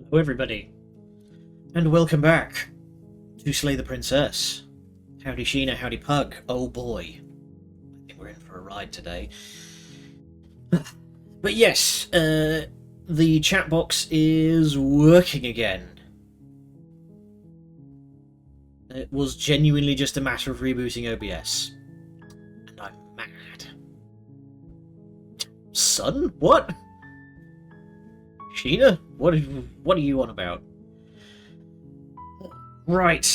Hello everybody, and welcome back to Slay the Princess. Howdy Sheena, howdy Pug. Oh boy, I think we're in for a ride today. But yes, the chat box is working again. It was genuinely just a matter of rebooting OBS. And I'm mad. Son? What? Sheena? What are you on about? Right.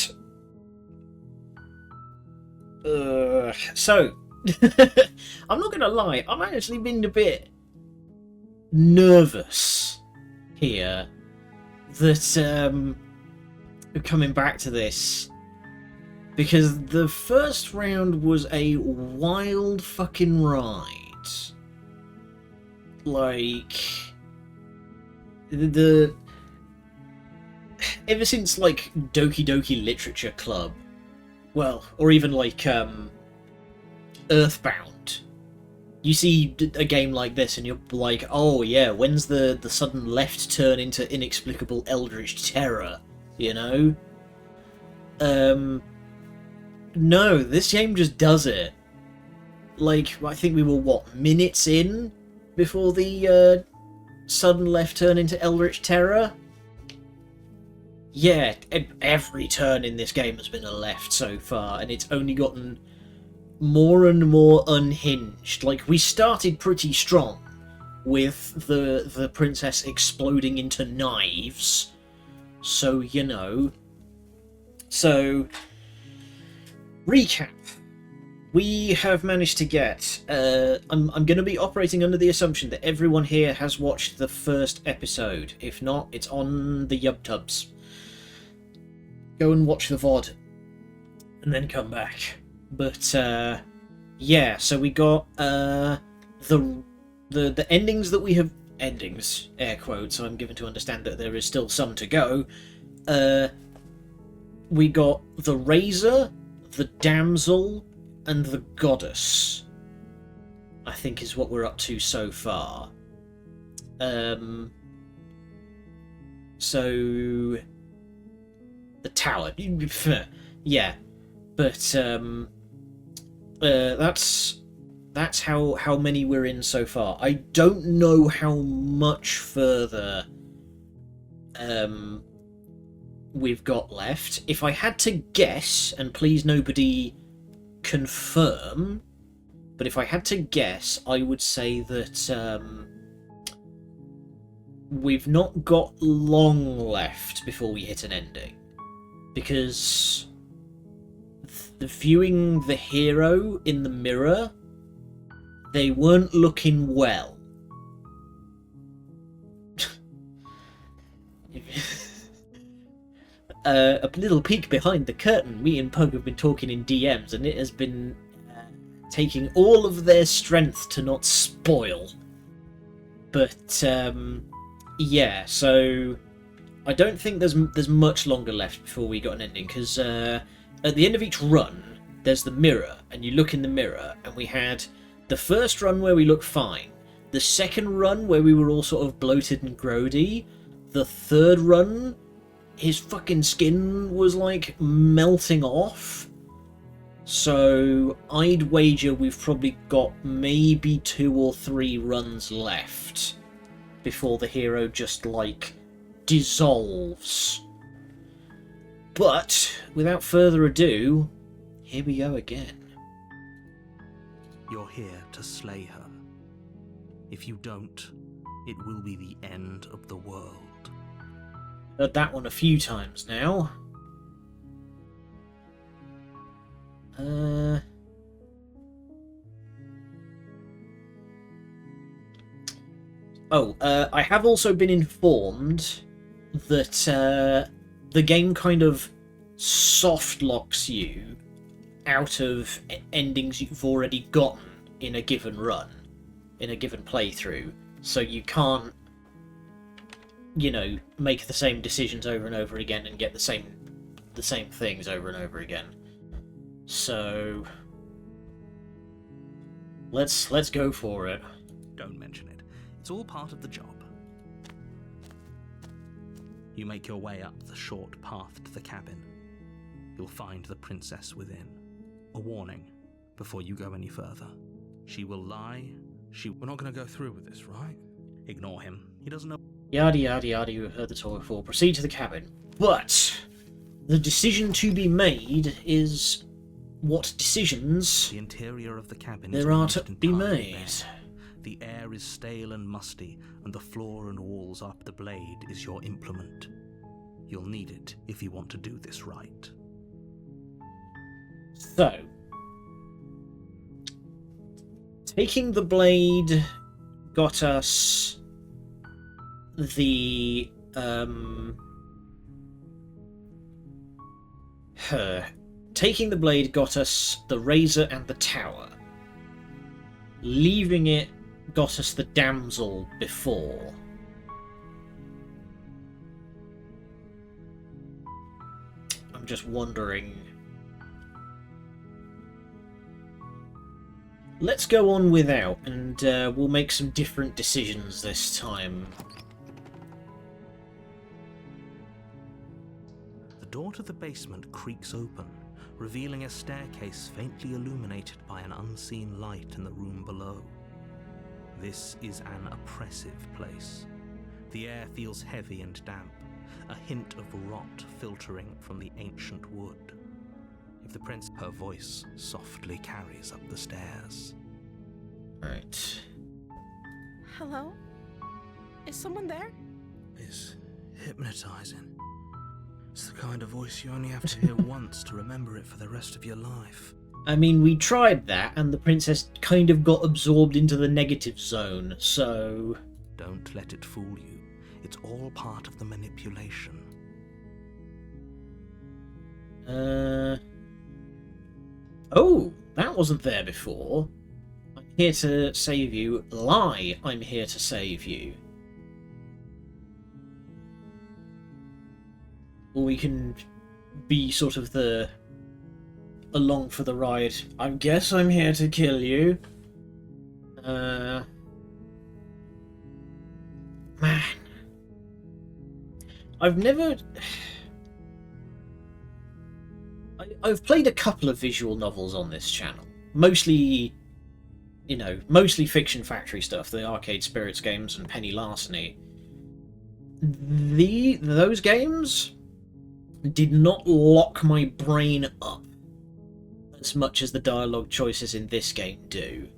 So, I'm not gonna lie, I'm actually been a bit nervous here that, coming back to this, because the first round was a wild fucking ride. Like, ever since, like, Doki Doki Literature Club, well, or even, like, Earthbound, you see a game like this and you're like, oh yeah, when's the sudden left turn into inexplicable eldritch terror, you know? No, this game just does it. Like, I think we were, what, minutes in before the, sudden left turn into eldritch terror? Yeah, every turn in this game has been a left so far, and it's only gotten more and more unhinged. Like, we started pretty strong with the princess exploding into knives, so, you know. So, recap. We have managed to get... I'm going to be operating under the assumption that everyone here has watched the first episode. If not, it's on the YubTubs. Go and watch the VoD, and then come back. But, yeah, so we got, the endings that we have... Endings, air quotes, I'm given to understand that there is still some to go. We got the Razor, the Damsel, and the Goddess, I think is what we're up to so far. So... the tower. Yeah. But, that's how many we're in so far. I don't know how much further, we've got left. If I had to guess, and please nobody confirm, but if I had to guess, I would say that we've not got long left before we hit an ending, because viewing the hero in the mirror, they weren't looking well. A little peek behind the curtain, me and Pug have been talking in DMs, and it has been taking all of their strength to not spoil. But, yeah, so I don't think there's much longer left before we got an ending, because at the end of each run, there's the mirror, and you look in the mirror, and we had the first run where we looked fine, the second run where we were all sort of bloated and grody, the third run, his fucking skin was, like, melting off. So, I'd wager we've probably got maybe 2 or 3 runs left before the hero just, like, dissolves. But, without further ado, here we go again. You're here to slay her. If you don't, it will be the end of the world. Heard that one a few times now. I have also been informed that the game kind of soft locks you out of endings you've already gotten in a given run, in a given playthrough, so you can't, you know, make the same decisions over and over again and get the same things over and over again. So let's go for it. Don't mention it. It's all part of the job. You make your way up the short path to the cabin. You'll find the princess within. A warning before you go any further. She will lie. We're not going to go through with this, right? Ignore him. He doesn't know. Yada yada yada, you heard the talk before. Proceed to the cabin. But the decision to be made is what decisions The interior of the cabin there are to almost be entirely made. bare. The air is stale and musty, and the floor and walls up the blade is your implement. You'll need it if you want to do this right. So, taking the blade got us the taking the blade got us the razor and the tower. Leaving it got us the damsel before. I'm just wondering. Let's go on without, and we'll make some different decisions this time. The door to the basement creaks open, revealing a staircase faintly illuminated by an unseen light in the room below. This is an oppressive place. The air feels heavy and damp, a hint of rot filtering from the ancient wood. If the prince, her voice softly carries up the stairs. Right. Hello? Is someone there? It's hypnotizing. It's the kind of voice you only have to hear once to remember it for the rest of your life. I mean, we tried that, and the princess kind of got absorbed into the negative zone, so... Don't let it fool you. It's all part of the manipulation. Oh, that wasn't there before. I'm here to save you. Lie, I'm here to save you. Or we can be sort of the... along for the ride. I guess I'm here to kill you. Man. I've never... I've played a couple of visual novels on this channel. Mostly, you know, mostly Fiction Factory stuff, the Arcade Spirits games and Penny Larceny. Those games did not lock my brain up as much as the dialogue choices in this game do.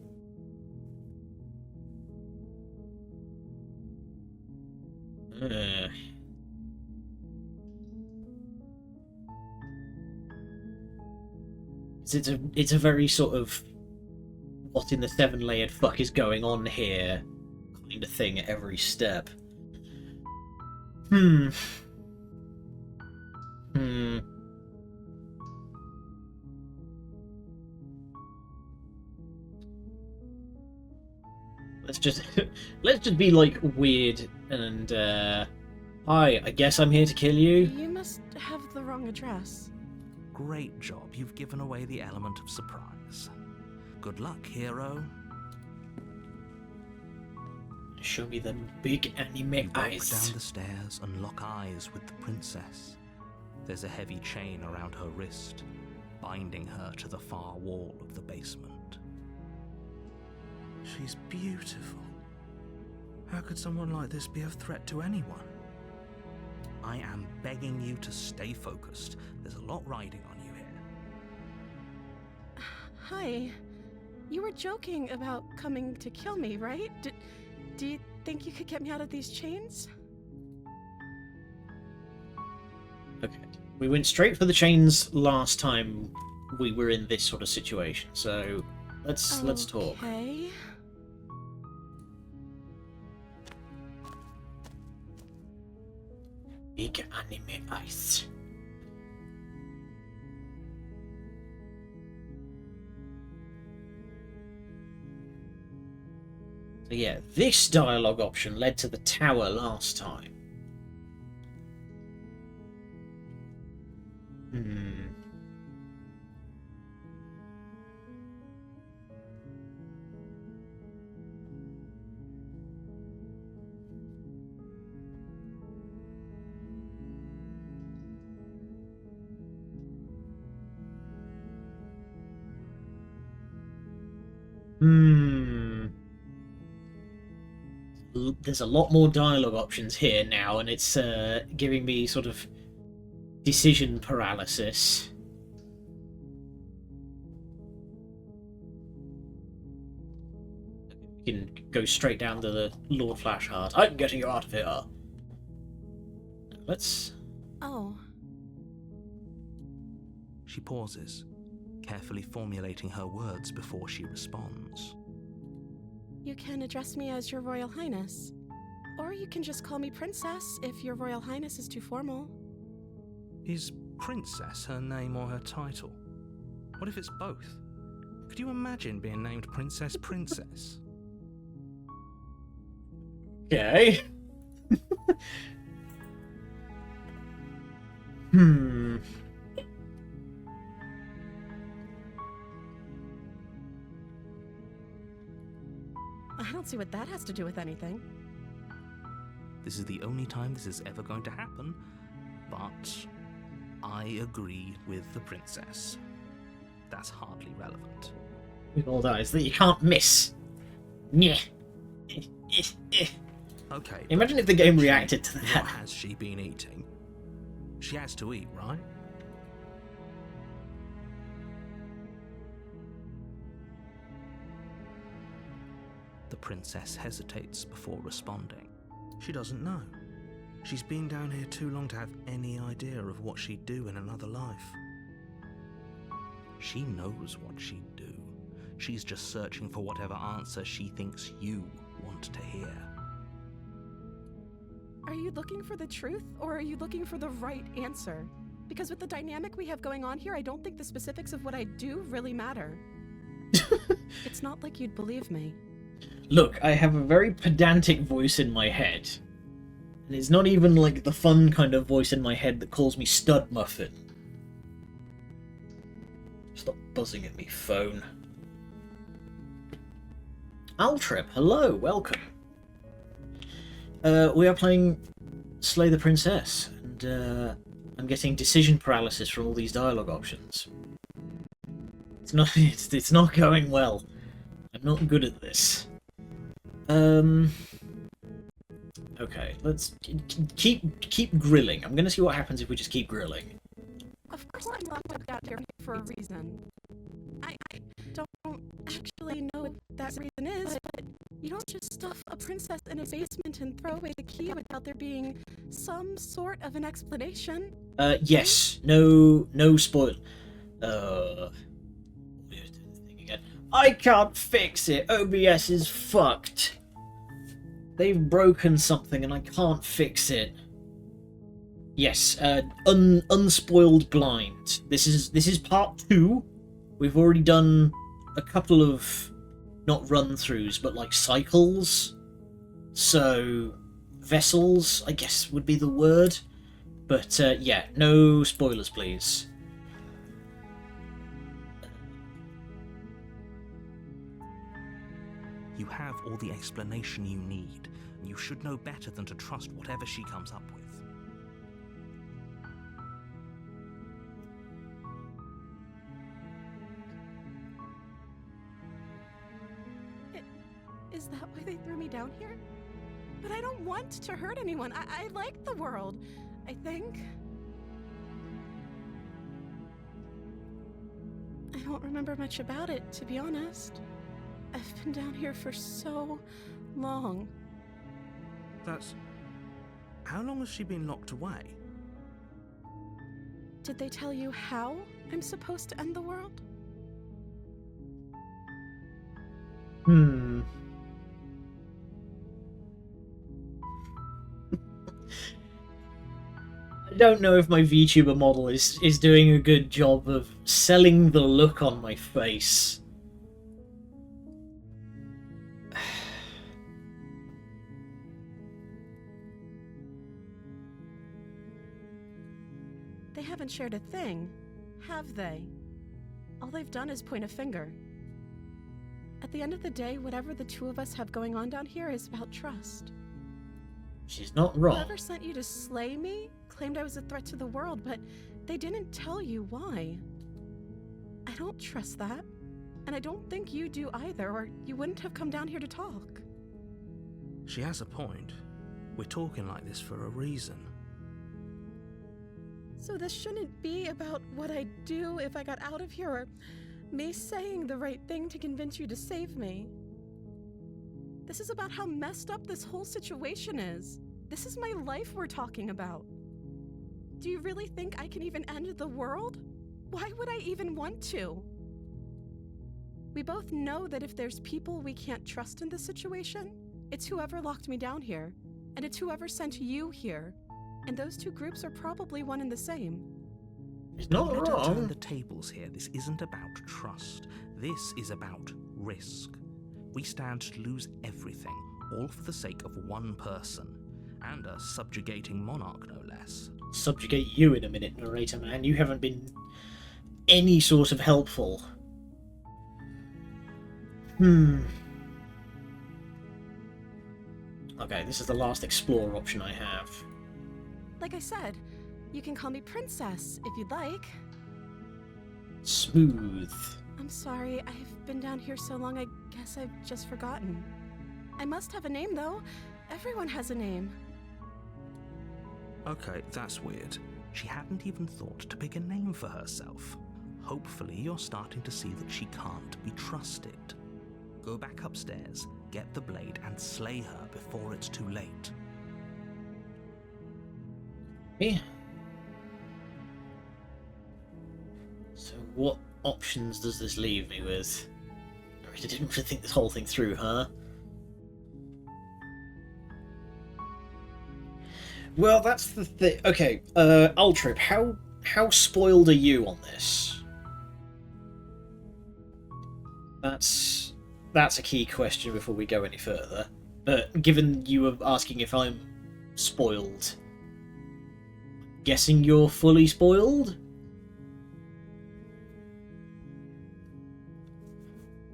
It's a very sort of what in the seven-layered fuck is going on here kind of thing at every step. Let's just be like weird and hi, I guess I'm here to kill you. You must have the wrong address. Great job. You've given away the element of surprise. Good luck, hero. Show me them big anime You walk eyes. down the stairs and lock eyes with the princess. There's a heavy chain around her wrist, binding her to the far wall of the basement. She's beautiful. How could someone like this be a threat to anyone? I am begging you to stay focused. There's a lot riding on you here. Hi. You were joking about coming to kill me, right? Do you think you could get me out of these chains? Okay. We went straight for the chains last time we were in this sort of situation, so let's talk. Okay. Big anime eyes. So yeah, this dialogue option led to the tower last time. Hmm. There's a lot more dialogue options here now, and it's giving me sort of decision paralysis. We can go straight down to the Lord Flashheart. I'm getting you out of here. Let's... Oh, She pauses, carefully formulating her words before she responds. you can address me as Your Royal Highness. Or you can just call me Princess if Your Royal Highness is too formal. Is Princess her name or her title? What if it's both? Could you imagine being named Princess Princess? Okay. Hmm. I don't see what that has to do with anything. This is the only time this is ever going to happen, but I agree with the princess. That's hardly relevant. With all eyes that you can't miss. Yeah. Okay. Imagine if the game reacted to What that. has she been eating? She has to eat, right? The princess hesitates before responding. She doesn't know. She's been down here too long to have any idea of what she'd do in another life. She knows what she'd do. She's just searching for whatever answer she thinks you want to hear. Are you looking for the truth, or are you looking for the right answer? Because with the dynamic we have going on here, I don't think the specifics of what I do really matter. It's not like you'd believe me. Look, I have a very pedantic voice in my head. And it's not even like the fun kind of voice in my head that calls me Stud Muffin. Stop buzzing at me, phone. Altrip, hello, welcome. We are playing Slay the Princess, and I'm getting decision paralysis from all these dialogue options. It's not it's not going well. I'm not good at this. Okay, let's keep grilling. I'm gonna see what happens if we just keep grilling. Of course I'm locked out here for a reason. I don't actually know what that reason is, but you don't just stuff a princess in a basement and throw away the key without there being some sort of an explanation. Yes. No spoil. We're doing the thing again. I can't fix it. OBS is fucked. They've broken something and I can't fix it. Yes, unspoiled blind. This is part 2. We've already done a couple of not run-throughs, but like cycles. So vessels, I guess would be the word. But yeah, no spoilers, please. You have all the explanation you need, and you should know better than to trust whatever she comes up with. Is that why they threw me down here? But I don't want to hurt anyone. I like the world, I think. I don't remember much about it, to be honest. I've been down here for so long. That's... How long has she been locked away? Did they tell you how I'm supposed to end the world? I don't know if my VTuber model is doing a good job of selling the look on my face. They haven't shared a thing, have they? All they've done is point a finger. At the end of the day, whatever the two of us have going on down here is about trust. She's not wrong. Whoever sent you to slay me claimed I was a threat to the world, but they didn't tell you why. I don't trust that. And I don't think you do either, or you wouldn't have come down here to talk. She has a point. We're talking like this for a reason. So this shouldn't be about what I'd do if I got out of here, or me saying the right thing to convince you to save me. This is about how messed up this whole situation is. This is my life we're talking about. Do you really think I can even end the world? Why would I even want to? We both know that if there's people we can't trust in this situation, it's whoever locked me down here, and it's whoever sent you here. And those two groups are probably one and the same. It's not Let her wrong. turn the tables here. This isn't about trust. This is about risk. We stand to lose everything, all for the sake of one person, and a subjugating monarch, no less. Subjugate you in a minute, narrator man. You haven't been any sort of helpful. Okay, this is the last explore option I have. Like I said, you can call me Princess if you'd like. Smooth. I'm sorry, I've been down here so long I guess I've just forgotten. I must have a name though. Everyone has a name. Okay, that's weird. She hadn't even thought to pick a name for herself. Hopefully you're starting to see that she can't be trusted. Go back upstairs, get the blade, and slay her before it's too late. Yeah. So what options does this leave me with? I really didn't really think this whole thing through, huh? Well, that's the thing. Okay, Ultrip, how spoiled are you on this? That's a key question before we go any further. But given you were asking if I'm spoiled, guessing you're fully spoiled?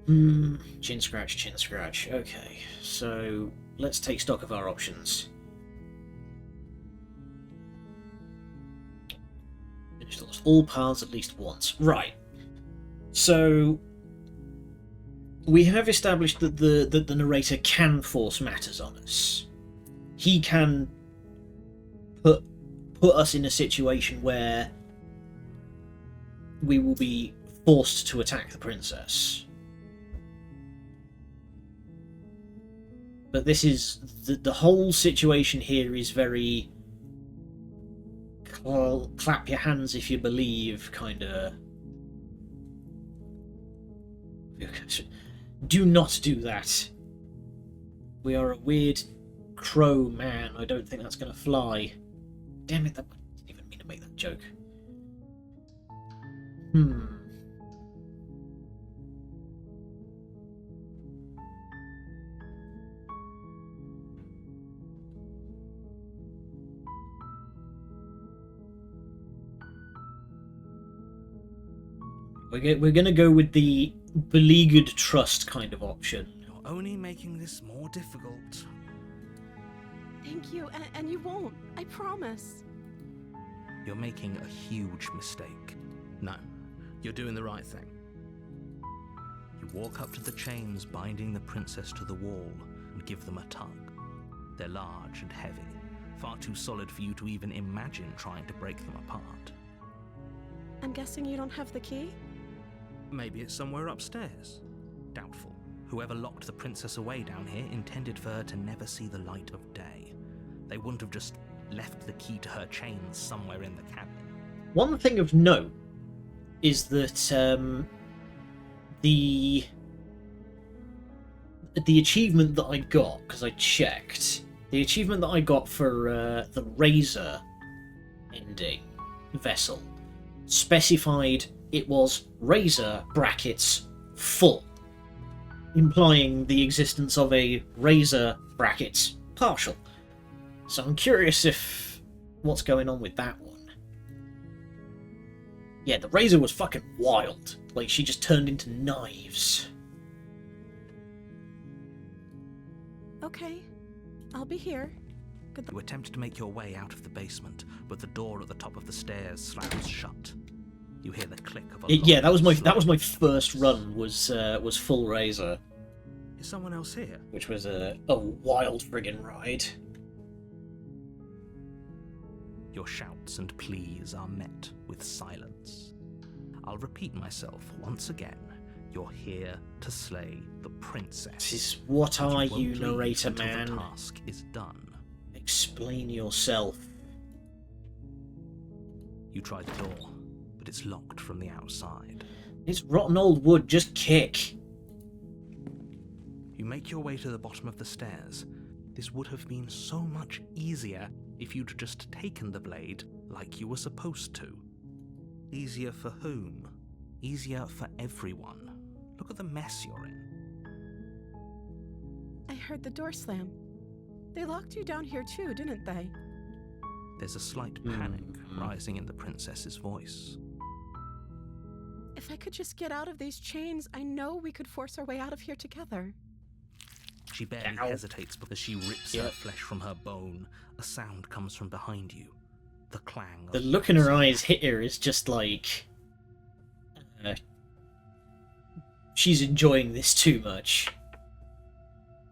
Chin scratch, chin scratch. Okay, so let's take stock of our options. Finish all paths at least once. Right. So we have established that the narrator can force matters on us. He can put us in a situation where we will be forced to attack the princess. But this is the whole situation here is very clap your hands if you believe kind of. Do not do that. We are a weird crow man. I don't think that's going to fly. Damn it, I didn't even mean to make that joke. We're going to go with the beleaguered trust kind of option. You're only making this more difficult. Thank you, and you won't. I promise. You're making a huge mistake. No, you're doing the right thing. You walk up to the chains binding the princess to the wall and give them a tug. They're large and heavy, far too solid for you to even imagine trying to break them apart. I'm guessing you don't have the key? Maybe it's somewhere upstairs. Doubtful. Whoever locked the princess away down here intended for her to never see the light of day. They wouldn't have just left the key to her chains somewhere in the cabin. One thing of note is that the achievement that I got, because I checked, the achievement that I got for the Razor ending vessel specified it was Razor brackets full, implying the existence of a Razor brackets partial. So I'm curious if what's going on with that one. Yeah, the Razor was fucking wild. Like, she just turned into knives. Okay, I'll be here. Good You attempt to make your way out of the basement, but the door at the top of the stairs slams shut. You hear the click of a Yeah, that was my slide. first run. Was full razor, Is someone else here? which was a wild friggin' ride. Your shouts and pleas are met with silence. I'll repeat myself once again. You're here to slay the princess. This is what And are won't you, leave narrator until man? The task is done. Explain yourself. You try the door, but it's locked from the outside. It's rotten old wood. Just kick. You make your way to the bottom of the stairs. This would have been so much easier if you'd just taken the blade like you were supposed to. Easier for whom? Easier for everyone. Look at the mess you're in. I heard the door slam. They locked you down here too, didn't they? There's a slight panic rising in the princess's voice. If I could just get out of these chains, I know we could force our way out of here together. She barely hesitates because she rips her flesh from her bone. A sound comes from behind you. The clang of The look in her eyes here is just like... she's enjoying this too much.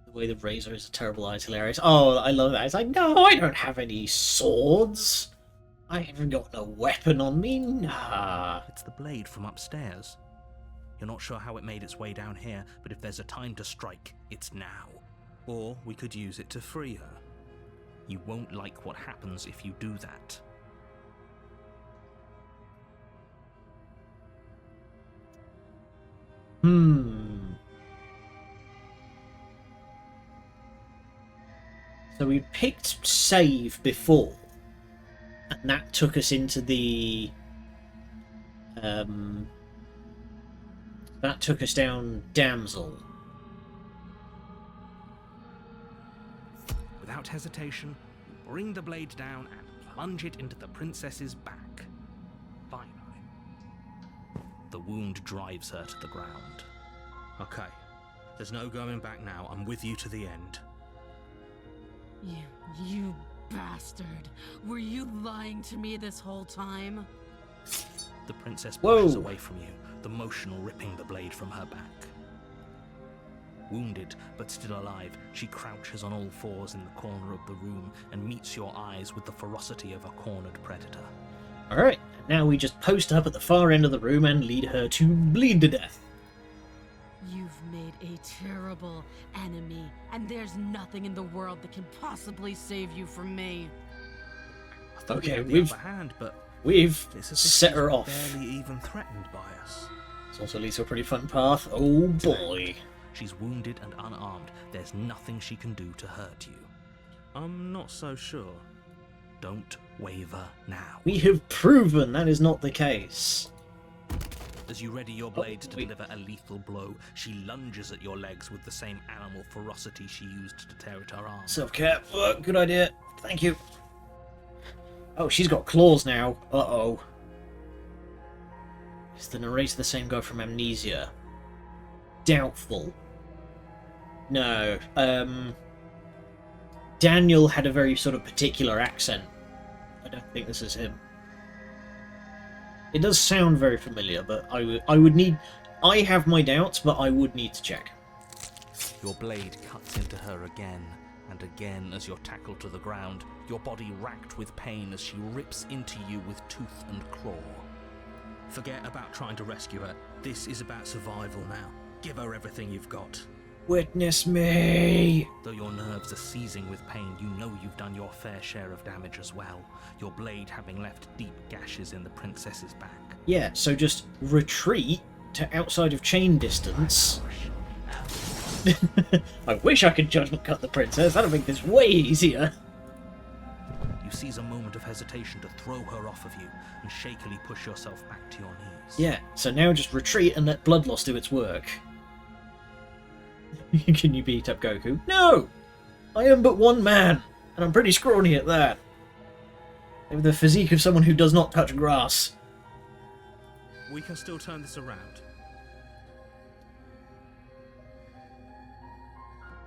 The way the razor is a terrible eye is hilarious. Oh, I love that. It's like, no, I don't have any swords. I haven't got no weapon on me. Nah. It's the blade from upstairs. You're not sure how it made its way down here, but if there's a time to strike, it's now. Or we could use it to free her. You won't like what happens if you do that. So we picked save before, and that took us into the... that took us down Damsel. Without hesitation, you bring the blade down and plunge it into the princess's back. Finally. The wound drives her to the ground. Okay, there's no going back now. I'm with you to the end. You bastard! Were you lying to me this whole time? The princess Whoa. pushes away from you, the motion ripping the blade from her back. Wounded, but still alive, she crouches on all fours in the corner of the room and meets your eyes with the ferocity of a cornered predator. Alright, now we just post up at the far end of the room and lead her to bleed to death. You've made a terrible enemy, and there's nothing in the world that can possibly save you from me. I thought Okay, we had the we've- upper hand, but We've it's as if set she's her off. barely even threatened by us. This also leads to a pretty fun path. Oh boy. She's wounded and unarmed. There's nothing she can do to hurt you. I'm not so sure. Don't waver now. We have proven that is not the case. As you ready your blade to wait. deliver a lethal blow, she lunges at your legs with the same animal ferocity she used to tear at her arm. Self-care. Good idea. Thank you. Oh, she's got claws now. Uh-oh. Is the narrator the same guy from Amnesia? Doubtful. No. Daniel had a very sort of particular accent. I don't think this is him. It does sound very familiar, but I would need... I have my doubts, but I would need to check. Your blade cuts into her again and again as you're tackled to the ground, your body racked with pain as she rips into you with tooth and claw. Forget about trying to rescue her. This is about survival now. Give her everything you've got. Witness me! Though your nerves are seizing with pain, you know you've done your fair share of damage as well, your blade having left deep gashes in the princess's back. Yeah, so just retreat to outside of chain distance. I wish I could judgment cut the princess. That'd make this way easier. You seize a moment of hesitation to throw her off of you and shakily push yourself back to your knees. Yeah, so now just retreat and let blood loss do its work. Can you beat up Goku? No! I am but one man, and I'm pretty scrawny at that. With the physique of someone who does not touch grass. We can still turn this around.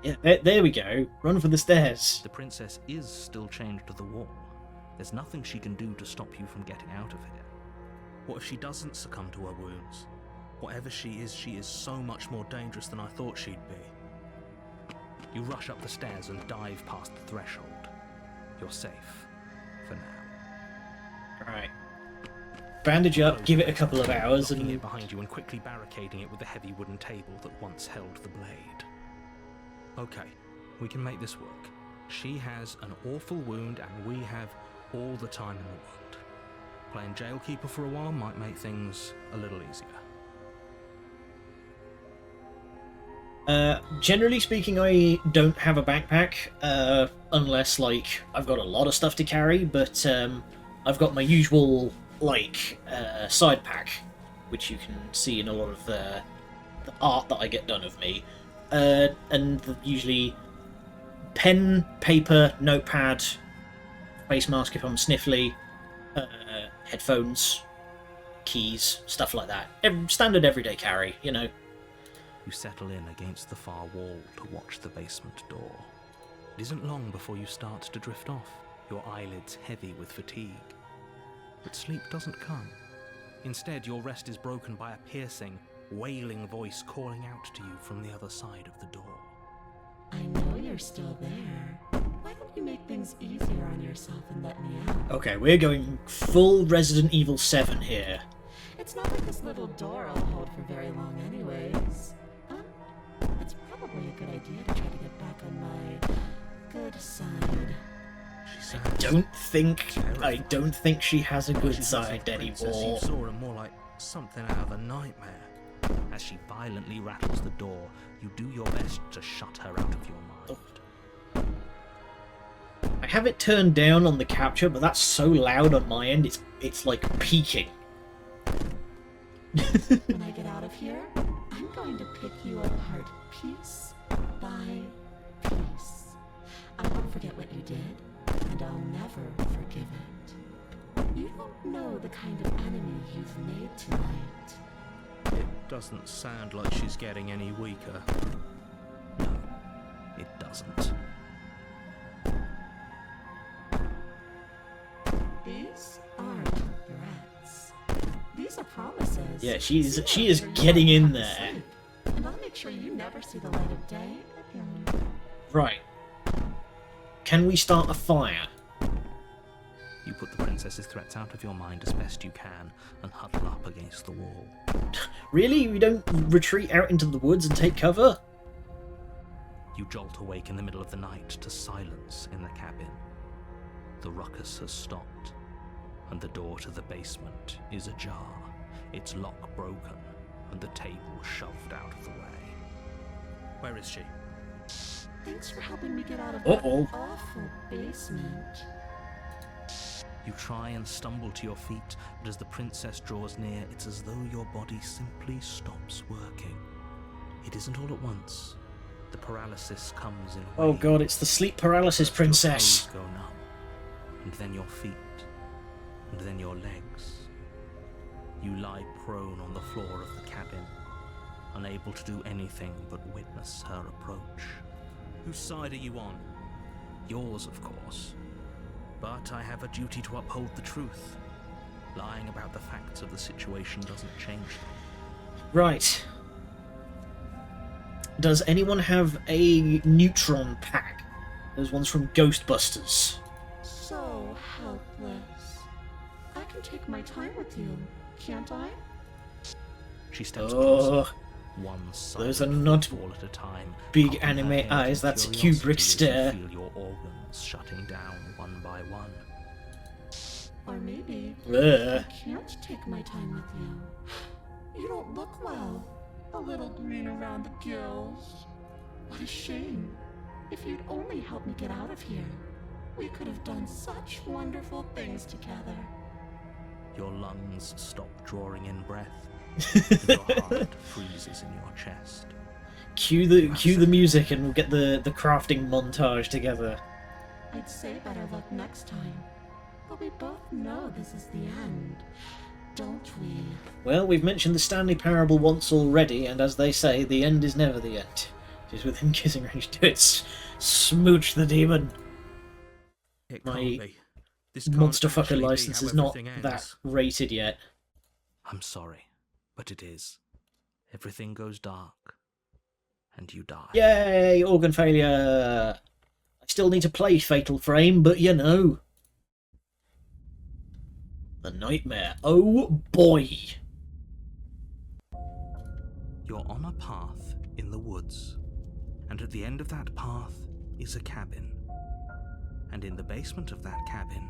Yeah, there we go. Run for the stairs. The princess is still chained to the wall. There's nothing she can do to stop you from getting out of here. What if she doesn't succumb to her wounds? Whatever she is so much more dangerous than I thought she'd be. You rush up the stairs and dive past the threshold. You're safe. For now. Right. Bandage up, give it a couple of hours, locking and it behind you and quickly barricading it with the heavy wooden table that once held the blade. Okay, we can make this work. She has an awful wound and we have all the time in the world. Playing jailkeeper for a while might make things a little easier. Generally speaking, I don't have a backpack, unless, like, I've got a lot of stuff to carry, but, I've got my usual, like, side pack, which you can see in a lot of the art that I get done of me, and usually pen, paper, notepad, face mask if I'm sniffly, headphones, keys, stuff like that. Standard everyday carry, you know. You settle in against the far wall to watch the basement door. It isn't long before you start to drift off, your eyelids heavy with fatigue. But sleep doesn't come. Instead, your rest is broken by a piercing, wailing voice calling out to you from the other side of the door. I know you're still there. Why don't you make things easier on yourself and let me out? Okay, we're going full Resident Evil 7 here. It's not like this little door I'll hold for very long anyways. It's probably a good idea to try to get back on my good side. I don't think she has a good She's side like princess, anymore. You saw her more like something out of a nightmare. As she violently rattles the door, you do your best to shut her out of your mind. I have it turned down on the capture, but that's so loud on my end, it's like peaking. When I get out of here, I'm going to pick you apart piece by piece. I won't forget what you did, and I'll never forgive it. You don't know the kind of enemy you've made tonight. It doesn't sound like she's getting any weaker. No, it doesn't. These aren't threats. These are promises. Yeah, she is You're getting in not there. asleep, and I'll make sure you never see the light of day again. Right. Can we start a fire? You put the princess's threats out of your mind as best you can and huddle up against the wall. Really? We don't retreat out into the woods and take cover? You jolt awake in the middle of the night to silence in the cabin. The ruckus has stopped, and the door to the basement is ajar, its lock broken, and the table shoved out of the way. Where is she? Thanks for helping me get out of Uh-oh. that awful basement. You try and stumble to your feet, but as the princess draws near, it's as though your body simply stops working. It isn't all at once. The paralysis comes in Oh waves. god, it's the sleep paralysis First princess. Your toes go numb, and then your feet, and then your legs. You lie prone on the floor of the cabin, unable to do anything but witness her approach. Whose side are you on? Yours, of course. But I have a duty to uphold the truth. Lying about the facts of the situation doesn't change them. Right. Does anyone have a neutron pack? Those ones from Ghostbusters. So helpless. I can take my time with you, can't I? She steps closer, Oh, one those are silent not footfall at a time. big cocking her anime head eyes, in that's a curiosity Kubrick as stare. You feel your organs shutting down one by one. Or maybe Ugh. I can't take my time with you. You don't look well. A little green around the gills. What a shame. If you'd only helped me get out of here, we could have done such wonderful things together. Your lungs stop drawing in breath. And your heart freezes in your chest. Cue the music and we'll get the crafting montage together. I'd say better luck next time. But we both know this is the end, don't we? Well, we've mentioned the Stanley Parable once already, and as they say, the end is never the end. It is within kissing range. Do it. Smooch the demon. It My can't be. This can't Monster actually Fucker be license how is not everything that ends. rated yet. I'm sorry, but it is. Everything goes dark, and you die. Yay! Organ failure! I still need to play Fatal Frame, but you know. The nightmare. Oh boy! You're on a path in the woods, and at the end of that path is a cabin. And in the basement of that cabin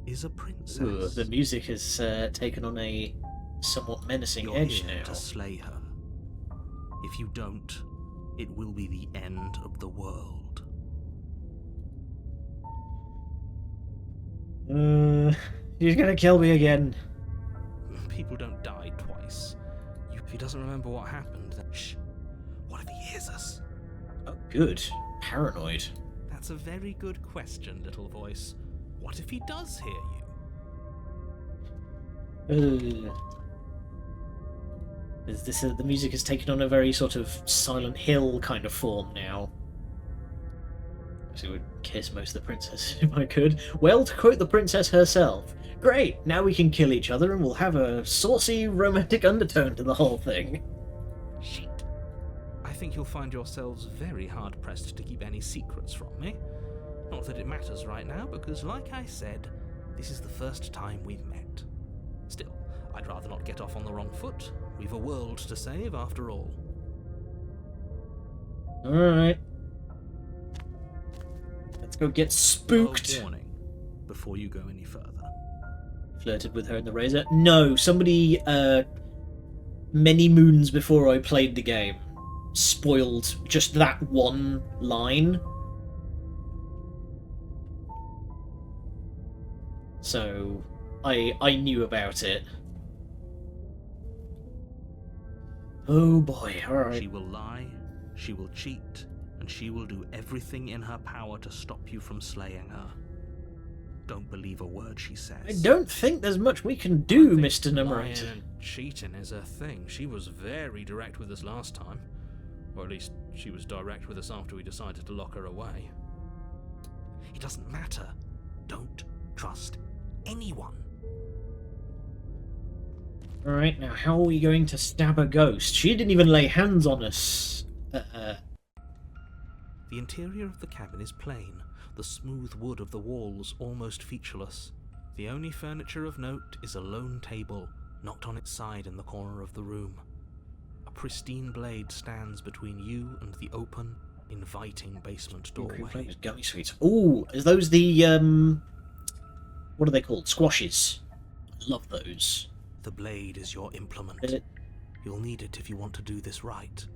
is a princess. Ooh, the music has taken on a somewhat menacing You're edge here now. to slay her. If you don't, it will be the end of the world. She's gonna kill me again. People don't die twice. If he doesn't remember what happened, then shh. What if he hears us? Oh, good. Paranoid. That's a very good question, little voice. What if he does hear you? Is this the music has taken on a very sort of Silent Hill kind of form now. I would kiss most of the princesses if I could. Well, to quote the princess herself, great, now we can kill each other and we'll have a saucy romantic undertone to the whole thing. Shit. I think you'll find yourselves very hard-pressed to keep any secrets from me. Not that it matters right now, because like I said, this is the first time we've met. Still, I'd rather not get off on the wrong foot. We've a world to save, after all. Alright. Let's go get spooked. A warning, before you go any further. Flirted with her in the razor. No, somebody, many moons before I played the game, spoiled just that one line. So, I knew about it. Oh boy, alright. She will lie, she will cheat, and she will do everything in her power to stop you from slaying her. Don't believe a word she says. I don't think there's much we can do, Mr. Numerator. Lying and cheating is her thing. She was very direct with us last time. Or at least, she was direct with us after we decided to lock her away. It doesn't matter. Don't trust anyone. Alright, now how are we going to stab a ghost? She didn't even lay hands on us. The interior of the cabin is plain, the smooth wood of the walls almost featureless. The only furniture of note is a lone table, knocked on its side in the corner of the room. A pristine blade stands between you and the open, inviting basement doorway. Gummy sweets. Ooh, is those the, what are they called? Squashes. I love those. The blade is your implement. Is it? You'll need it if you want to do this right.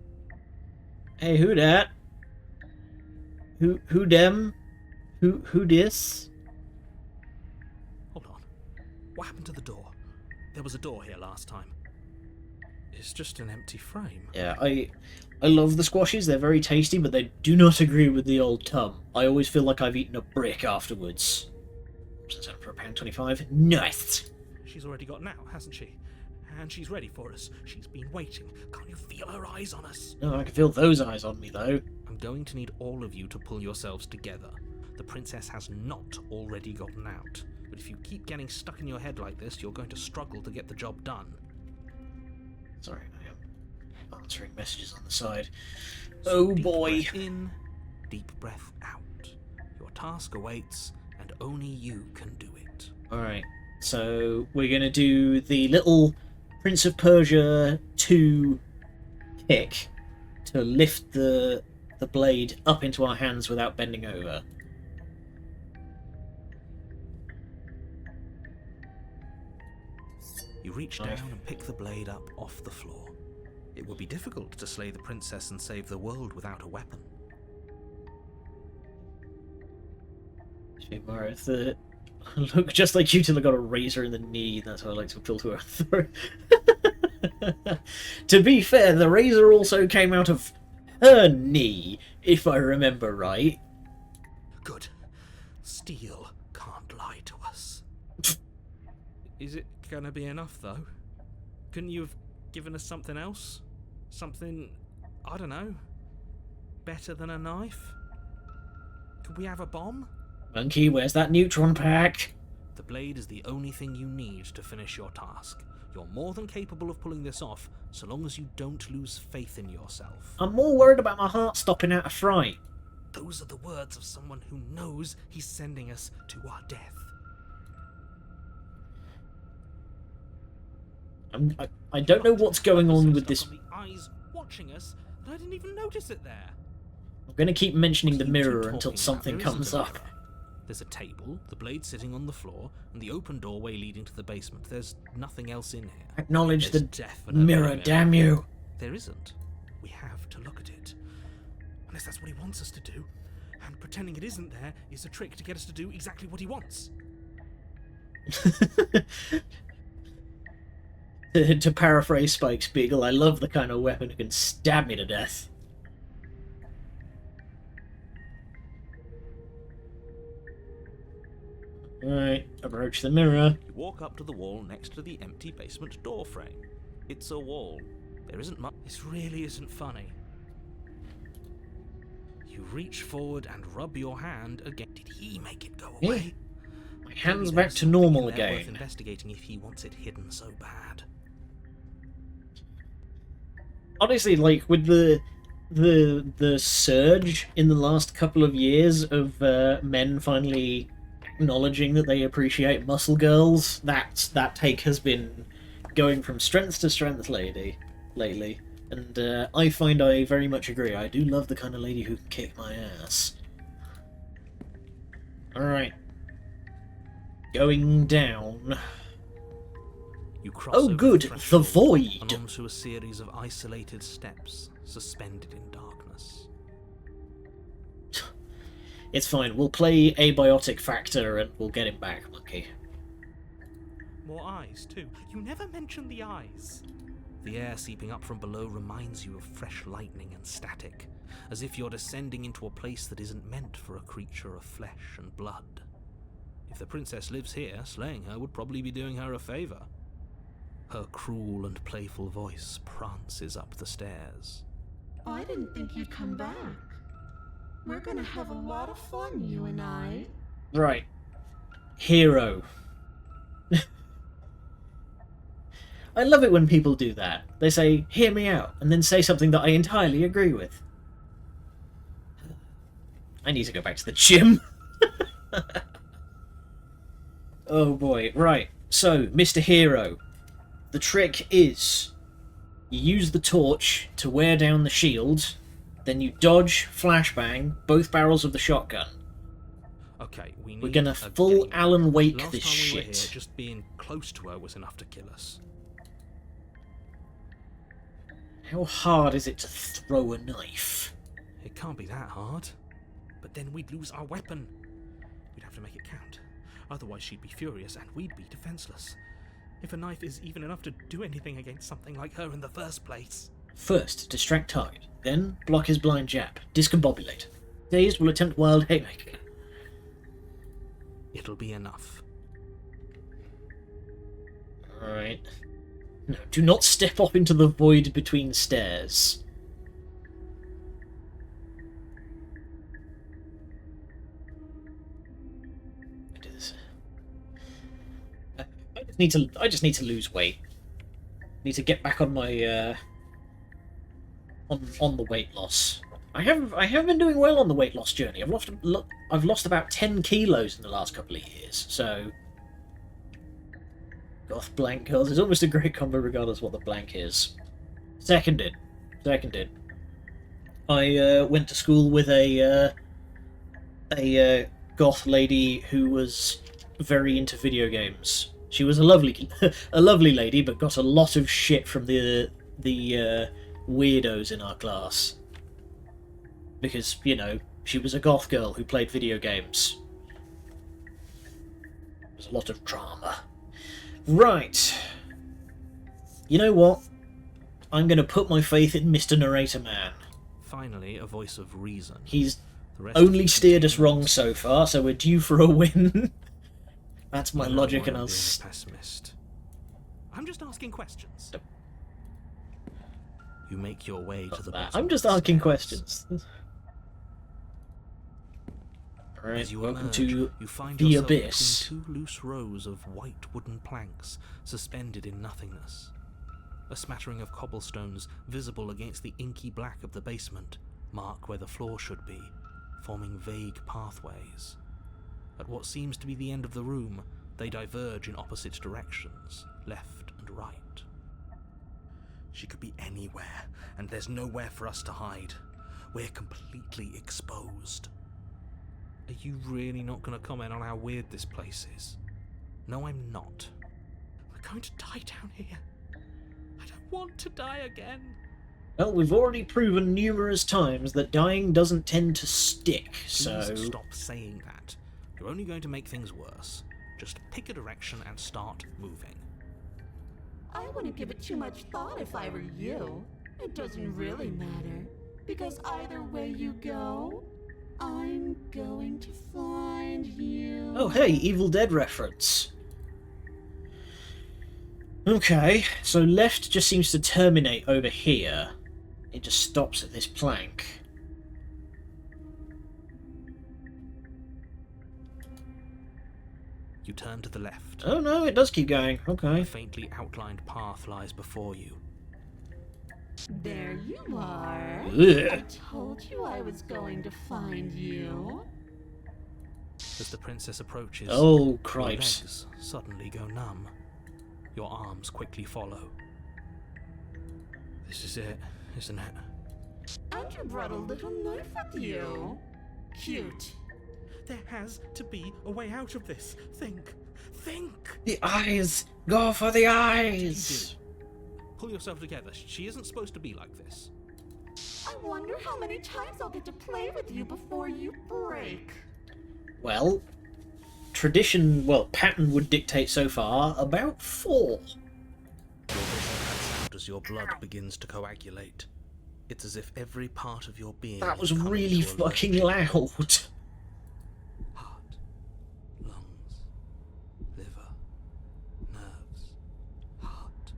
Hey, who dat? Who dem? Who dis? Hold on. What happened to the door? There was a door here last time. It's just an empty frame. Yeah, I love the squashes. They're very tasty, but they do not agree with the old tum. I always feel like I've eaten a brick afterwards. What's that for £1.25? Nice! She's already got out, hasn't she? And she's ready for us. She's been waiting. Can't you feel her eyes on us? No, I can feel those eyes on me, though. I'm going to need all of you to pull yourselves together. The princess has not already gotten out. But if you keep getting stuck in your head like this, you're going to struggle to get the job done. Sorry, I am answering messages on the side. So Oh deep boy. breath in, deep breath out. Your task awaits, and only you can do it. Alright, so we're going to do the little Prince of Persia 2 kick to lift the blade up into our hands without bending over. You reach down and pick the blade up off the floor. It would be difficult to slay the princess and save the world without a weapon. Martha, look just like you till I got a razor in the knee. That's how I like to appeal to her throat. To be fair, the razor also came out of her knee, if I remember right. Good. Steel can't lie to us. Is it gonna be enough, though? Couldn't you have given us something else? Something, I don't know, better than a knife? Could we have a bomb? Monkey, where's that neutron pack? The blade is the only thing you need to finish your task. You're more than capable of pulling this off, so long as you don't lose faith in yourself. I'm more worried about my heart stopping out of fright. Those are the words of someone who knows he's sending us to our death. I don't know what's going on with this. On the eyes watching us, and I didn't even notice it there. I'm going to keep mentioning the What are you two mirror until talking something about? There comes isn't a up. mirror. There's a table, the blade sitting on the floor, and the open doorway leading to the basement. There's nothing else in here. Acknowledge There's the definitely mirror, a mirror. damn you. There isn't. We have to look at it. Unless that's what he wants us to do. And pretending it isn't there is a trick to get us to do exactly what he wants. To paraphrase Spike Spiegel, I love the kind of weapon that can stab me to death. Alright, approach the mirror. You walk up to the wall next to the empty basement door frame. It's a wall. There isn't much. This really isn't funny. You reach forward and rub your hand again. Did he make it go away? My hand's Maybe back there's to something normal in there worth again. Investigating if he wants it hidden so bad. Honestly, like, with the surge in the last couple of years of men finally acknowledging that they appreciate muscle girls, that take has been going from strength to strength lately. And I find I very much agree. I do love the kind of lady who can kick my ass. Alright. Going down. You cross Oh over good, the the threshold void! and onto a series of isolated steps, suspended in darkness. It's fine, we'll play Abiotic Factor and we'll get him back, Monkey. More eyes, too. You never mention the eyes. The air seeping up from below reminds you of fresh lightning and static, as if you're descending into a place that isn't meant for a creature of flesh and blood. If the princess lives here, slaying her would probably be doing her a favour. Her cruel and playful voice prances up the stairs. I didn't think you'd come back. We're gonna have a lot of fun, you and I. Right. Hero. I love it when people do that. They say, hear me out, and then say something that I entirely agree with. I need to go back to the gym. Oh boy, right. So, Mr. Hero. The trick is, you use the torch to wear down the shield, then you dodge, flashbang, both barrels of the shotgun. Okay, We're gonna full game. Alan Wake Last this time we were shit. here, just being close to her was enough to kill us. How hard is it to throw a knife? It can't be that hard. But then we'd lose our weapon. We'd have to make it count. Otherwise she'd be furious and we'd be defenseless. If a knife is even enough to do anything against something like her in the first place. First, distract target. Then, block his blind jab. Discombobulate. Dazed will attempt wild haymaker. It'll be enough. Alright. No, do not step off into the void between stairs. Do this. I just need to lose weight. Need to get back on my on the weight loss. I have been doing well on the weight loss journey. I've lost about 10 kilos in the last couple of years. So goth blank girls is almost a great combo regardless of what the blank is. Seconded. I went to school with a goth lady who was very into video games. She was a lovely lady, but got a lot of shit from the weirdos in our class. Because, you know, she was a goth girl who played video games. There was a lot of drama. Right. You know what? I'm going to put my faith in Mr. Narrator Man. Finally, a voice of reason. He's The rest of only you steered us continue. wrong so far, so we're due for a win. That's my I don't logic, wanna and I'll... be a pessimist. I'm just asking questions. Nope. You make your way to the bottom I'm just of the asking stairs. questions. Alright, As you welcome emerge, to you find the yourself abyss. between two loose rows of white wooden planks suspended in nothingness. A smattering of cobblestones visible against the inky black of the basement mark where the floor should be, forming vague pathways. At what seems to be the end of the room, they diverge in opposite directions, left and right. She could be anywhere, and there's nowhere for us to hide. We're completely exposed. Are you really not going to comment on how weird this place is? No, I'm not. We're going to die down here. I don't want to die again. Well, we've already proven numerous times that dying doesn't tend to stick, so... Please stop saying that. You're only going to make things worse. Just pick a direction and start moving. I wouldn't give it too much thought if I were you. It doesn't really matter, because either way you go, I'm going to find you. Oh hey, Evil Dead reference. Okay, so left just seems to terminate over here. It just stops at this plank. You turn to the left. Oh no, it does keep going. A Okay. faintly outlined path lies before you. There you are. Ugh. I told you I was going to find you. As the princess approaches, Oh, your cripes. legs suddenly go numb. Your arms quickly follow. This is it, isn't it? And you brought a little knife with you. Cute. There has to be a way out of this. Think. The eyes! Go for the eyes! Pull yourself together. She isn't supposed to be like this. I wonder how many times I'll get to play with you before you break. Well, pattern would dictate so far about 4. Your vision cuts out as your blood begins to coagulate. It's as if every part of your being That was has come really into a fucking lurch. loud. Heart, lungs, liver, nerves. Heart,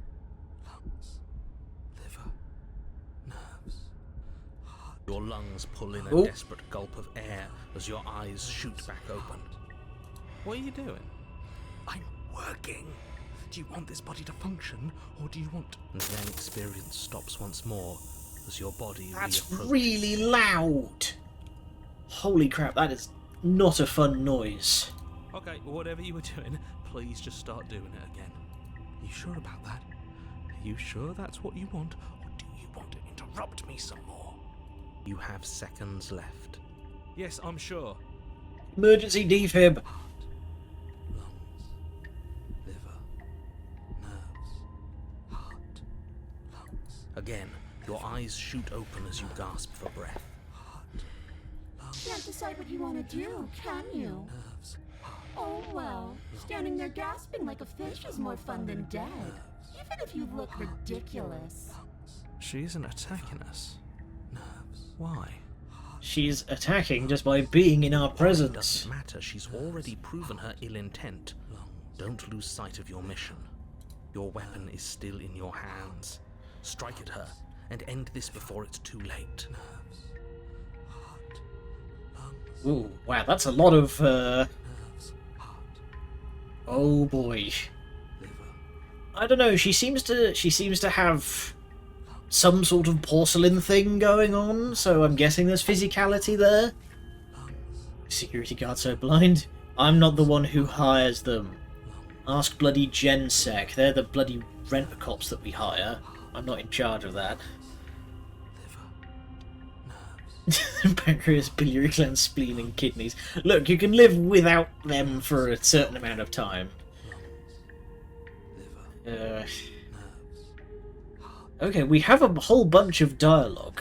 lungs, liver, nerves. Heart. Your lungs pull in a Oh. desperate gulp of air as your eyes shoot back open. What are you doing? I'm working. Do you want this body to function, or do you want... And then experience stops once more as your body That's reapproaches. really loud. Holy crap, that is not a fun noise. Okay, whatever you were doing, please just start doing it again. Are you sure about that? Are you sure that's what you want, or do you want to interrupt me some more? You have seconds left. Yes, I'm sure. Emergency defib. Heart, lungs, liver, nerves, heart, lungs. Again, your eyes shoot open as you gasp for breath. Heart, lungs, Can't decide what you want to do, can you? nerves, heart, Oh well, standing there gasping like a fish is more fun than dead. Even if you look ridiculous. lungs. She isn't attacking us. Nerves. Why? She's attacking just by being in our It presence. doesn't matter, she's already proven her ill intent. Don't lose sight of your mission. Your weapon is still in your hands. Strike at her, and end this before it's too late. Ooh, wow, that's a lot of, oh boy. I don't know, she seems to have some sort of porcelain thing going on, so I'm guessing there's physicality there. Security guard so blind. I'm not the one who hires them. Ask bloody GenSec. They're the bloody rent-a-cops that we hire. I'm not in charge of that. Pancreas, biliary gland, spleen, and kidneys. Look, you can live without them for a certain amount of time. Okay, we have a whole bunch of dialogue.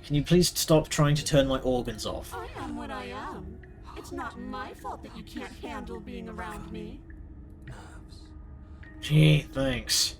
Can you please stop trying to turn my organs off? I am what I am. It's not my fault that you can't handle being around me. Gee, thanks.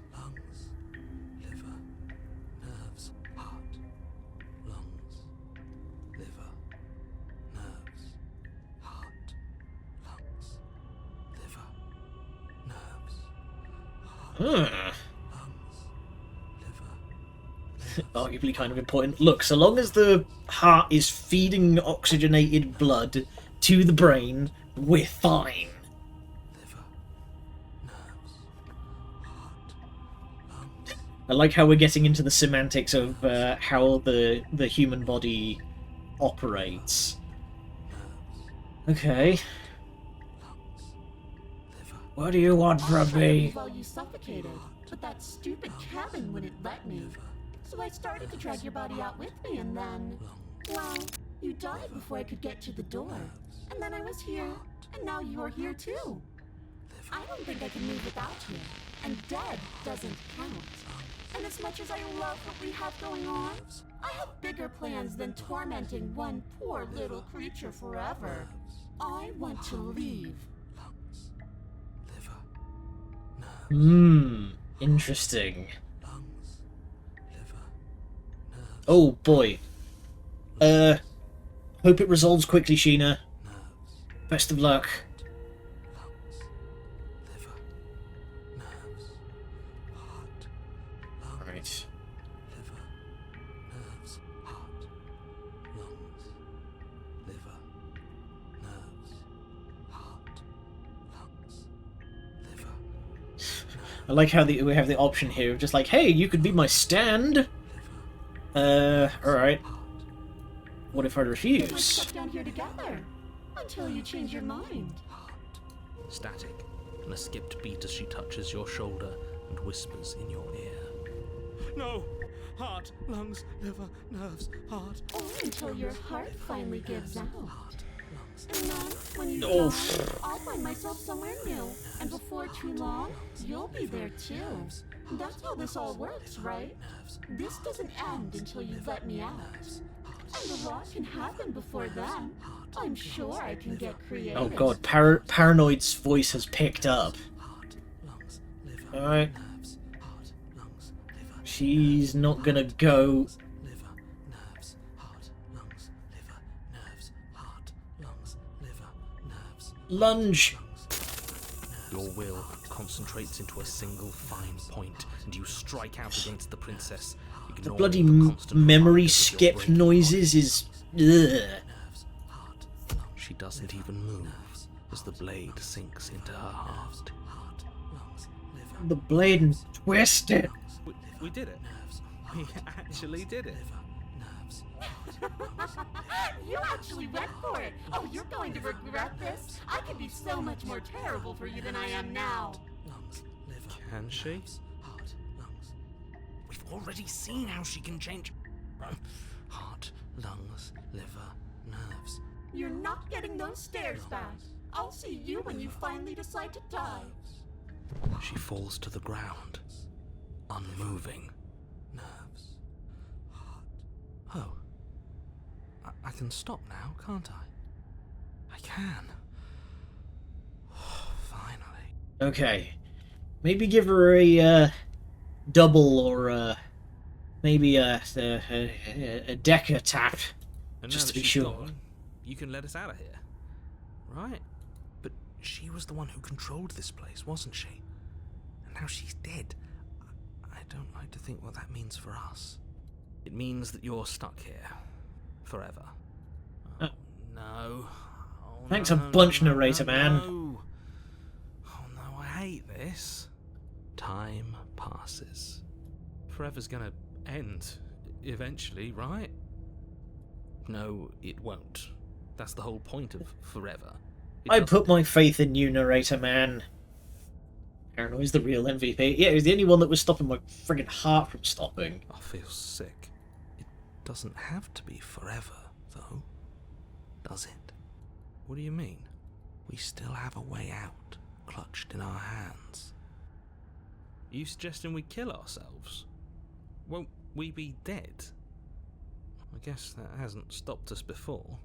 arguably kind of important. Look, so long as the heart is feeding oxygenated blood to the brain, we're fine. Liver, nerves, heart, lungs. I like how we're getting into the semantics of how the human body operates. Okay. What do you want from me? While you suffocated, but that stupid cabin wouldn't let me. So I started to drag your body out with me, and then, well, you died before I could get to the door. And then I was here, and now you're here too. I don't think I can move without you, and dead doesn't count. And as much as I love what we have going on, I have bigger plans than tormenting one poor little creature forever. I want to leave. Interesting. Oh boy. Hope it resolves quickly, Sheena. Best of luck. Right. I like how we have the option here of just like, hey, you could be my stand. Alright. What if I Let's refuse? stuck down here together until you change your mind. Static, and a skipped beat as she touches your shoulder and whispers in your ear. No! Heart, lungs, liver, nerves, heart. Or until your heart finally gives out. And then, when you Oh. die, I'll find myself somewhere new. And before too long, you'll be there too. That's how this all works, right? This doesn't end until you let me out. And a lot can happen before then. I'm sure I can get creative. Oh god, Paranoid's voice has picked up. Alright. She's not gonna go. Lunge! Your will concentrates into a single fine point, and you strike out against the princess. The bloody memory skip noises is... Ugh. She doesn't even move as the blade sinks into her heart. The blade and twist it. We did it. We actually did it. You actually went for it! Oh, you're going to regret this! I can be so much more terrible for you than I am now! Can she? We've already seen how she can change. Heart, lungs, liver, nerves. You're not getting those stares back. I'll see you when you finally decide to die. She falls to the ground, unmoving. Nerves. Heart. Oh. I can stop now, can't I? I can. Finally. Okay. Maybe give her a double or maybe a decker tap. And Just now to that be she's sure. gone, you can let us out of here. Right? But she was the one who controlled this place, wasn't she? And now she's dead. I don't like to think what that means for us. It means that you're stuck here. Forever. Oh, no. Oh, Thanks no, a no, bunch, no, no, narrator man. no. Oh no, I hate this. Time passes. Forever's gonna end eventually, right? No, it won't. That's the whole point of forever. I put my faith in you, narrator man. Paranoid's the real MVP. Yeah, he was the only one that was stopping my friggin' heart from stopping. I feel sick. It doesn't have to be forever, though. Does it? What do you mean? We still have a way out, clutched in our hands. Are you suggesting we kill ourselves? Won't we be dead? I guess that hasn't stopped us before.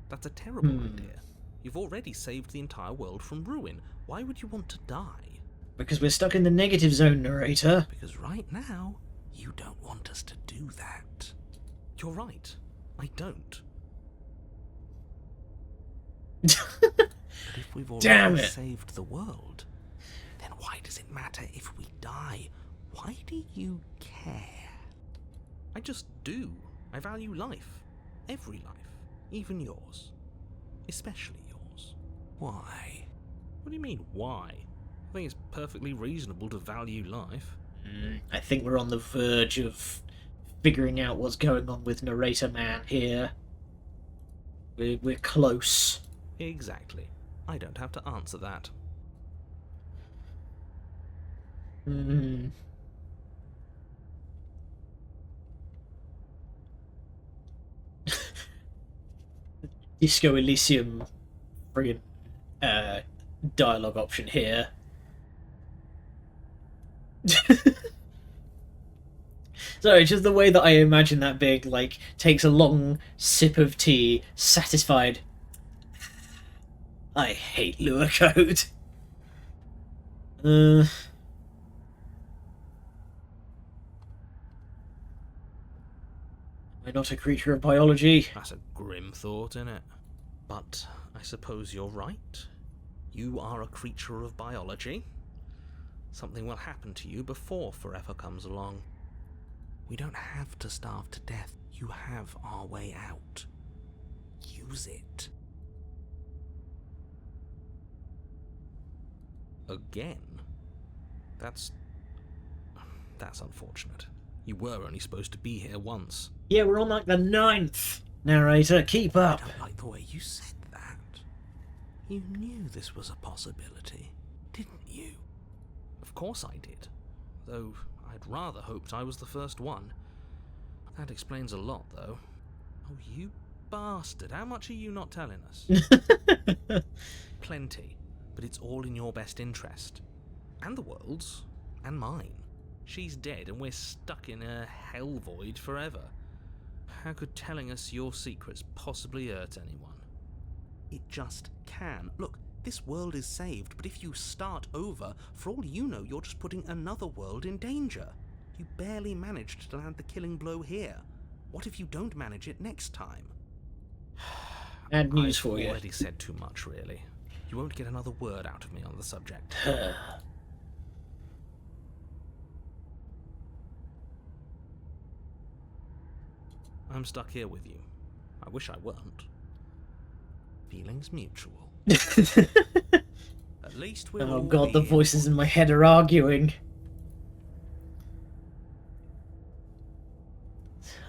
That's a terrible idea. You've already saved the entire world from ruin. Why would you want to die? Because we're stuck in the negative zone, narrator. Because right now, you don't want us to do that. You're right. I don't. But if we've Damn already it. saved the world, then why does it matter if we die? Why do you care? I just do. I value life. Every life. Even yours. Especially yours. Why? What do you mean, why? I think it's perfectly reasonable to value life. I think we're on the verge of figuring out what's going on with Narrator Man here. We're close. Exactly. I don't have to answer that. Disco Elysium friggin' dialogue option here. Sorry, just the way that I imagine that being, like, takes a long sip of tea, satisfied. I hate lure code. Am I not a creature of biology? That's a grim thought, innit? But I suppose you're right. You are a creature of biology. Something will happen to you before forever comes along. We don't have to starve to death. You have our way out. Use it. Again? That's unfortunate. You were only supposed to be here once. Yeah, we're on like the 9th. Narrator, keep I up. don't like the way you said that. You knew this was a possibility, didn't you? Of course I did. Though I'd rather hoped I was the first one. That explains a lot, though. Oh, you bastard. How much are you not telling us? Plenty. But it's all in your best interest. And the world's. And mine. She's dead and we're stuck in a hell void forever. How could telling us your secrets possibly hurt anyone? It just can. Look, this world is saved, but if you start over, for all you know, you're just putting another world in danger. You barely managed to land the killing blow here. What if you don't manage it next time? And news I've for you. already said too much, really. You won't get another word out of me on the subject. I'm stuck here with you. I wish I weren't. Feelings mutual. At least we'll Oh all god, be the here voices for in my head are arguing.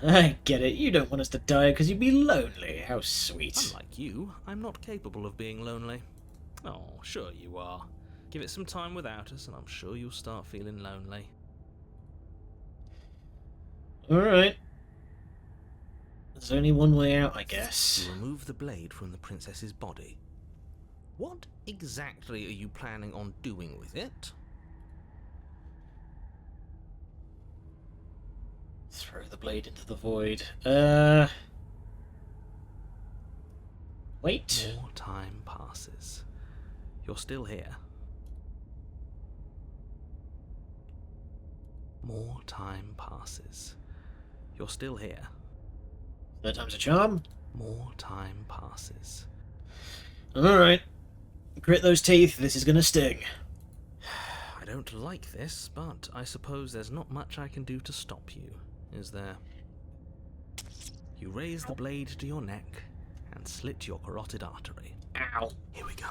I get it, you don't want us to die because you'd be lonely. How sweet. Unlike you, I'm not capable of being lonely. Oh, sure you are. Give it some time without us, and I'm sure you'll start feeling lonely. Alright. There's only one way out, I guess. You remove the blade from the princess's body. What exactly are you planning on doing with it? Throw the blade into the void. Wait. More time passes. You're still here. More time passes. You're still here. Third time's a charm. More time passes. Alright. Grit those teeth, this is gonna sting. I don't like this, but I suppose there's not much I can do to stop you, is there? You raise the blade to your neck and slit your carotid artery. Ow. Here we go.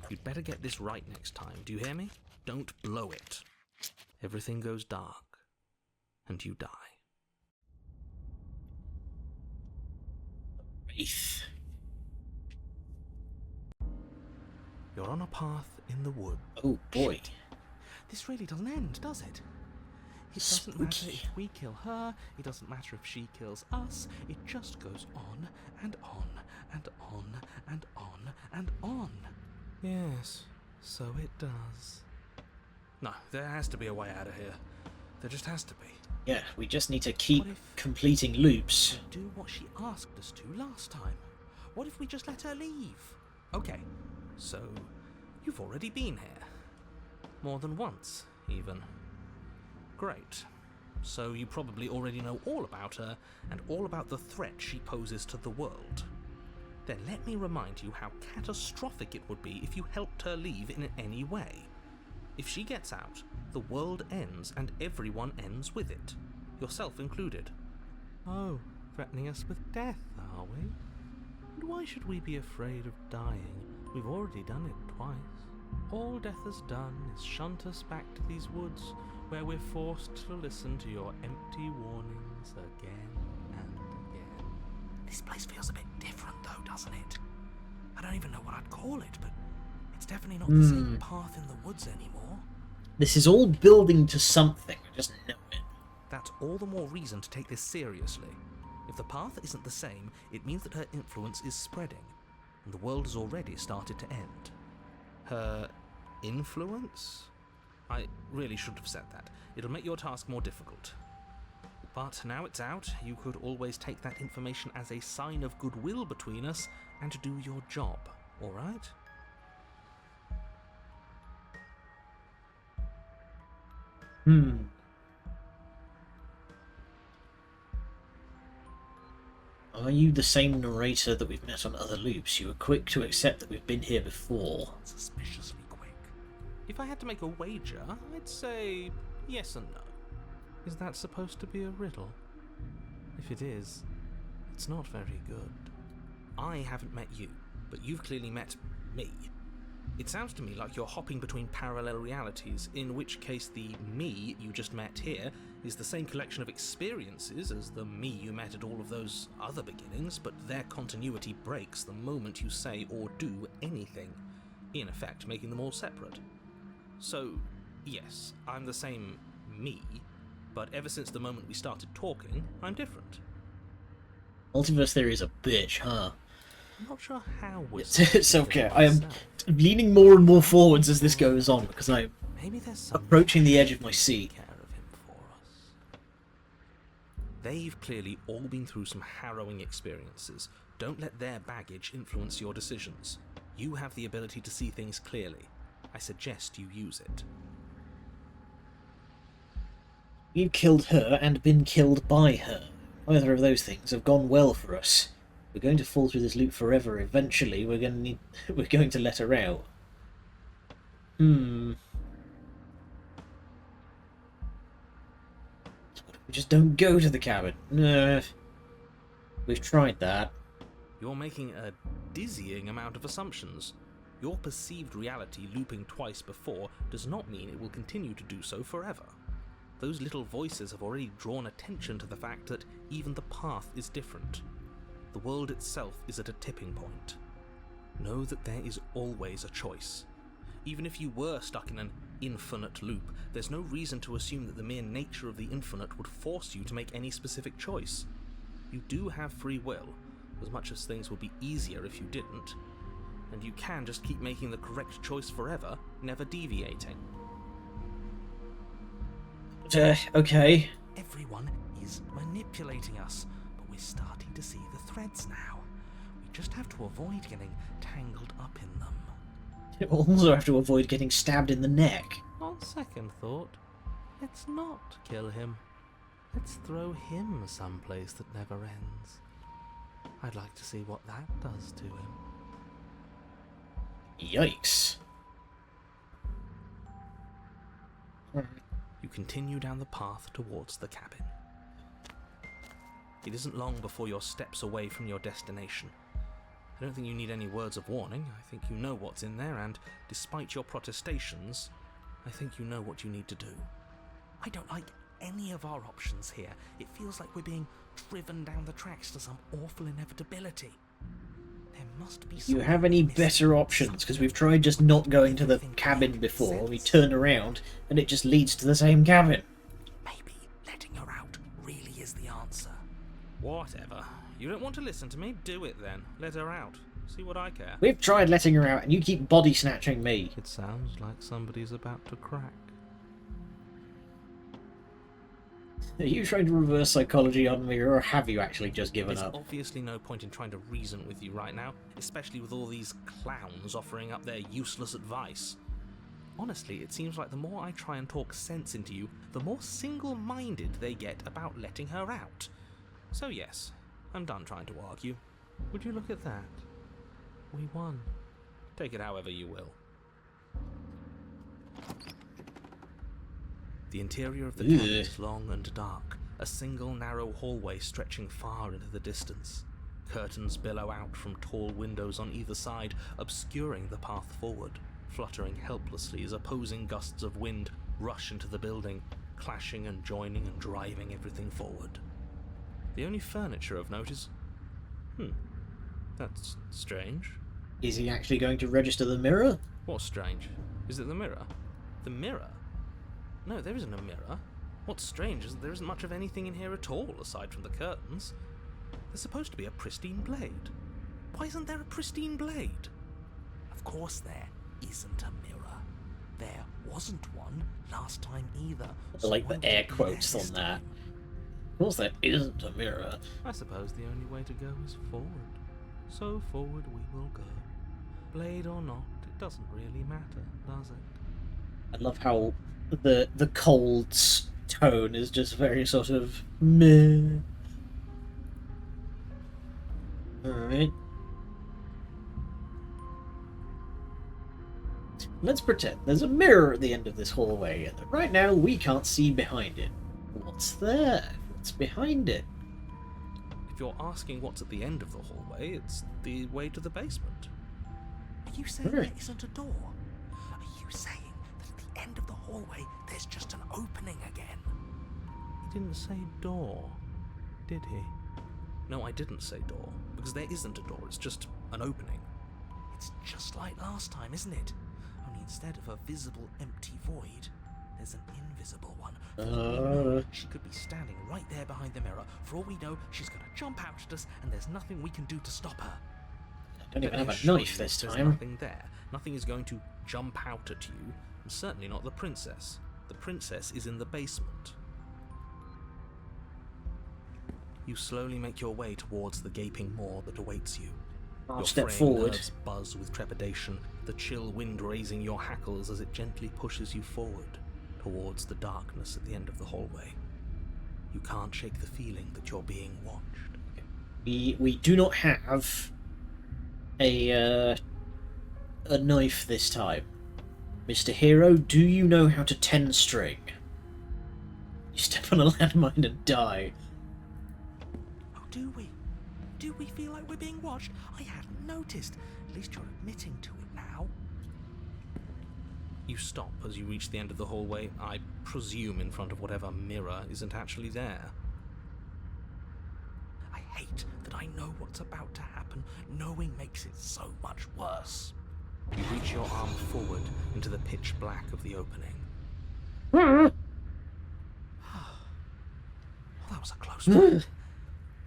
You'd better get this right next time, do you hear me? Don't blow it. Everything goes dark, and you die. Wraith. You're on a path in the wood. Oh boy. Shit. This really doesn't end, does it? It doesn't matter Spooky. if we kill her, it doesn't matter if she kills us, it just goes on and on and on and on and on. Yes, so it does. No, there has to be a way out of here. There just has to be. Yeah, we just need to keep What if- completing loops. We do what she asked us to last time. What if we just let her leave? Okay, so you've already been here. More than once, even. Great. So you probably already know all about her and all about the threat she poses to the world. Then let me remind you how catastrophic it would be if you helped her leave in any way. If she gets out, the world ends and everyone ends with it. yourself included. Oh, threatening us with death, are we? And why should we be afraid of dying? We've already done it twice. All death has done is shunt us back to these woods, where we're forced to listen to your empty warnings again and again. This place feels a bit different though, doesn't it? I don't even know what I'd call it, but it's definitely not the same path in the woods anymore. This is all building to something, I just know it. That's all the more reason to take this seriously. If the path isn't the same, it means that her influence is spreading, and the world has already started to end. Her influence? I really shouldn't have said that. It'll make your task more difficult. But now it's out, you could always take that information as a sign of goodwill between us and to do your job, alright? Are you the same narrator that we've met on other loops? You were quick to accept that we've been here before. Suspiciously quick. If I had to make a wager, I'd say yes and no. Is that supposed to be a riddle? If it is, it's not very good. I haven't met you, but you've clearly met me. It sounds to me like you're hopping between parallel realities, in which case the me you just met here is the same collection of experiences as the me you met at all of those other beginnings, but their continuity breaks the moment you say or do anything, in effect making them all separate. So, yes, I'm the same me, but ever since the moment we started talking, I'm different. Multiverse theory is a bitch, huh? I'm not sure how we're It's okay. I am leaning more and more forwards as this goes on, because I'm Maybe there's approaching the edge of my seat. care of him for us. They've clearly all been through some harrowing experiences. Don't let their baggage influence your decisions. You have the ability to see things clearly. I suggest you use it. We've killed her and been killed by her. Either of those things have gone well for us. We're going to fall through this loop forever. Eventually, we're going to let her out. We just don't go to the cabin. We've tried that. You're making a dizzying amount of assumptions. Your perceived reality looping twice before does not mean it will continue to do so forever. Those little voices have already drawn attention to the fact that even the path is different. The world itself is at a tipping point. Know that there is always a choice. Even if you were stuck in an infinite loop, there's no reason to assume that the mere nature of the infinite would force you to make any specific choice. You do have free will, as much as things would be easier if you didn't, and you can just keep making the correct choice forever, never deviating. Okay. Everyone is manipulating us, but we're starting to see the threads now. We just have to avoid getting tangled up in them. You also have to avoid getting stabbed in the neck. On second thought, let's not kill him. Let's throw him someplace that never ends. I'd like to see what that does to him. Yikes. You continue down the path towards the cabin. It isn't long before you're steps away from your destination. I don't think you need any words of warning. I think you know what's in there, and despite your protestations, I think you know what you need to do. I don't like any of our options here. It feels like we're being driven down the tracks to some awful inevitability. There must be Do you have any better options? Because we've tried just not going to the cabin before. We turn around and it just leads to the same cabin. Maybe letting her out really is the answer. Whatever. You don't want to listen to me? Do it then. Let her out. See what I care. We've tried letting her out and you keep body snatching me. It sounds like somebody's about to crack. Are you trying to reverse psychology on me, or have you actually just given There's up? obviously no point in trying to reason with you right now, especially with all these clowns offering up their useless advice. Honestly, it seems like the more I try and talk sense into you, the more single-minded they get about letting her out. So yes, I'm done trying to argue. Would you look at that? We won. Take it however you will. The interior of the cabin is long and dark, a single narrow hallway stretching far into the distance. Curtains billow out from tall windows on either side, obscuring the path forward, fluttering helplessly as opposing gusts of wind rush into the building, clashing and joining and driving everything forward. The only furniture of note is... that's strange. Is he actually going to register the mirror? What's strange? Is it the mirror? The mirror? No, there isn't a mirror. What's strange is that there isn't much of anything in here at all, aside from the curtains. There's supposed to be a pristine blade. Why isn't there a pristine blade? Of course there isn't a mirror. There wasn't one last time either. I like the air quotes on that. Of course there isn't a mirror. I suppose the only way to go is forward. So forward we will go. Blade or not, it doesn't really matter, does it? I love how the cold tone is just very sort of meh. Alright. Let's pretend there's a mirror at the end of this hallway, and that right now we can't see behind it. What's there? What's behind it? If you're asking what's at the end of the hallway, it's the way to the basement. Are you saying Right. there isn't a door? Are you saying that at the end of the hallway there's just an opening again? He didn't say door, did he? No, I didn't say door, because there isn't a door, it's just an opening. It's just like last time, isn't it? Only instead of a visible empty void, there's an invisible one. For all we know, she could be standing right there behind the mirror. For all we know, she's going to jump out at us, and there's nothing we can do to stop her. I don't even have a Assure knife you, this there's time. nothing there. Nothing is going to jump out at you, and certainly not the princess. The princess is in the basement. You slowly make your way towards the gaping maw that awaits you. I'll Your step fraying forward. nerves buzz with trepidation, the chill wind raising your hackles as it gently pushes you forward towards the darkness at the end of the hallway. You can't shake the feeling that you're being watched. We do not have a knife this time. Mr. Hero, do you know how to 10 string? You step on a landmine and die. Oh, do we? Do we feel like we're being watched? I hadn't noticed. At least you're admitting to it now. You stop as you reach the end of the hallway, I presume in front of whatever mirror isn't actually there. I hate that I know what's about to happen. Knowing makes it so much worse. You reach your arm forward into the pitch black of the opening. Well, that was a close one.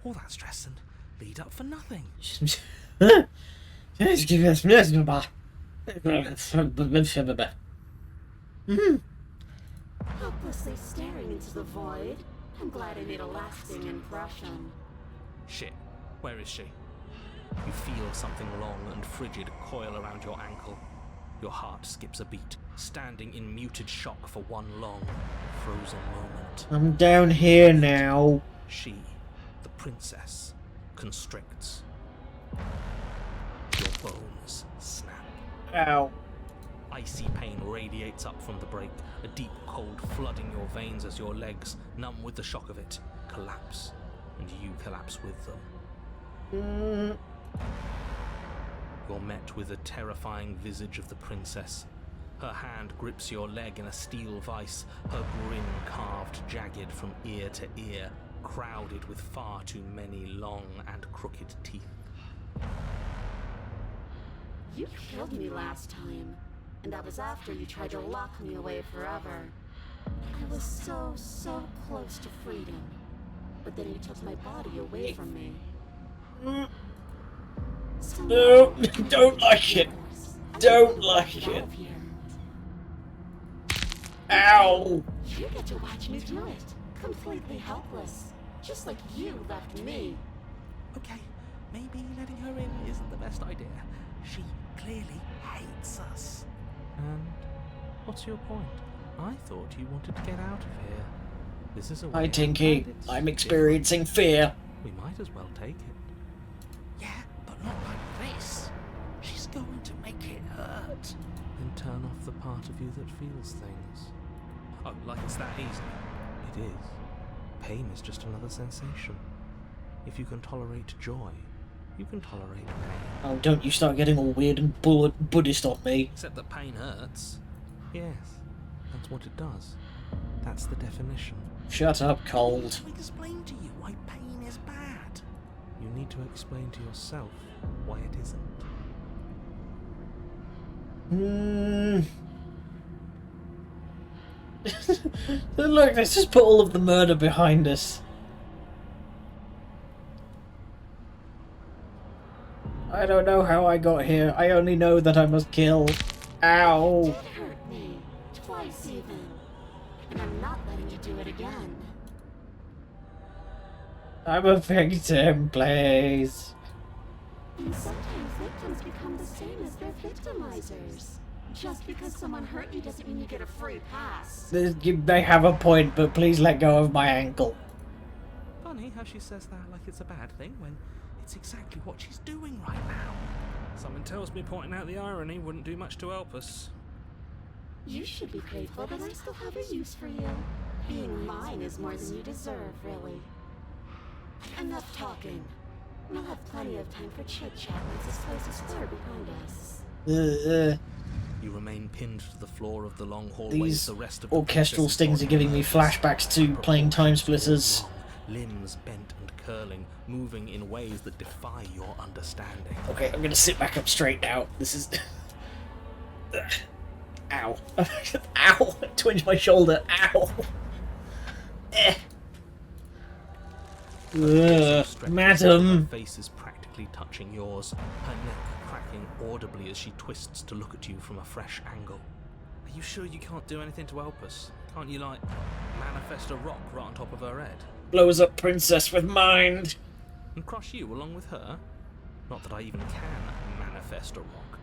All that stress and lead up for nothing. Helplessly staring into the void. I'm glad I made a lasting impression. Shit, where is she? You feel something long and frigid coil around your ankle. Your heart skips a beat, standing in muted shock for one long, frozen moment. I'm down here now. She, the princess, constricts. Your bones snap. Ow. Icy pain radiates up from the break, a deep cold flooding your veins as your legs, numb with the shock of it, collapse, and you collapse with them. You're met with the terrifying visage of the princess. Her hand grips your leg in a steel vice, her grin carved jagged from ear to ear, crowded with far too many long and crooked teeth. You killed me last time, and that was after you tried to lock me away forever. I was so close to freedom, but then you took my body away from me. So No, now, don't like it. I Don't wanna like get out it. of here. Ow. You get to watch me do it, completely helpless, just like you left me. Okay, maybe letting her in isn't the best idea. She clearly hates us. And what's your point? I thought you wanted to get out of here. This is a way Hi, out, Tinky. and it's I'm experiencing fear. different. We might as well take it. Yeah, but not like this. She's going to make it hurt. Then turn off the part of you that feels things. Oh, like it's that easy? It is. Pain is just another sensation. If you can tolerate joy, you can tolerate pain. Oh, don't you start getting all weird and Buddhist on me. Except that pain hurts. Yes, that's what it does. That's the definition. Shut up, Cold. To explain to you why pain is bad. You need to explain to yourself why it isn't. Look, let's just put all of the murder behind us. I don't know how I got here. I only know that I must kill. Ow! You did hurt me. Twice even. And I'm not letting you do it again. I'm a victim, please. And sometimes victims become the same as their victimizers. Just because someone hurt you doesn't mean you get a free pass. They have a point, but please let go of my ankle. Funny how she says that like it's a bad thing when it's exactly what she's doing right now. Something tells me pointing out the irony wouldn't do much to help us. You should be grateful that I still have a use for you. Being mine is more than you deserve, really. Enough talking. We'll have plenty of time for chit-chat once this place is clear behind us. You remain pinned to the floor of the long hallway. These the rest of the orchestral princess's stings are body giving me emerges. flashbacks to playing Time Splitters. Limbs bent and curling, moving in ways that defy your understanding. Okay, I'm gonna sit back up straight now. This is... Ow. Ow! I twinged my shoulder. Ow! Eh. Madam! Her face is practically touching yours, her neck cracking audibly as she twists to look at you from a fresh angle. Are you sure you can't do anything to help us? Can't you, like, manifest a rock right on top of her head? Blows up princess with mind! And crush you along with her? Not that I even can manifest a rock.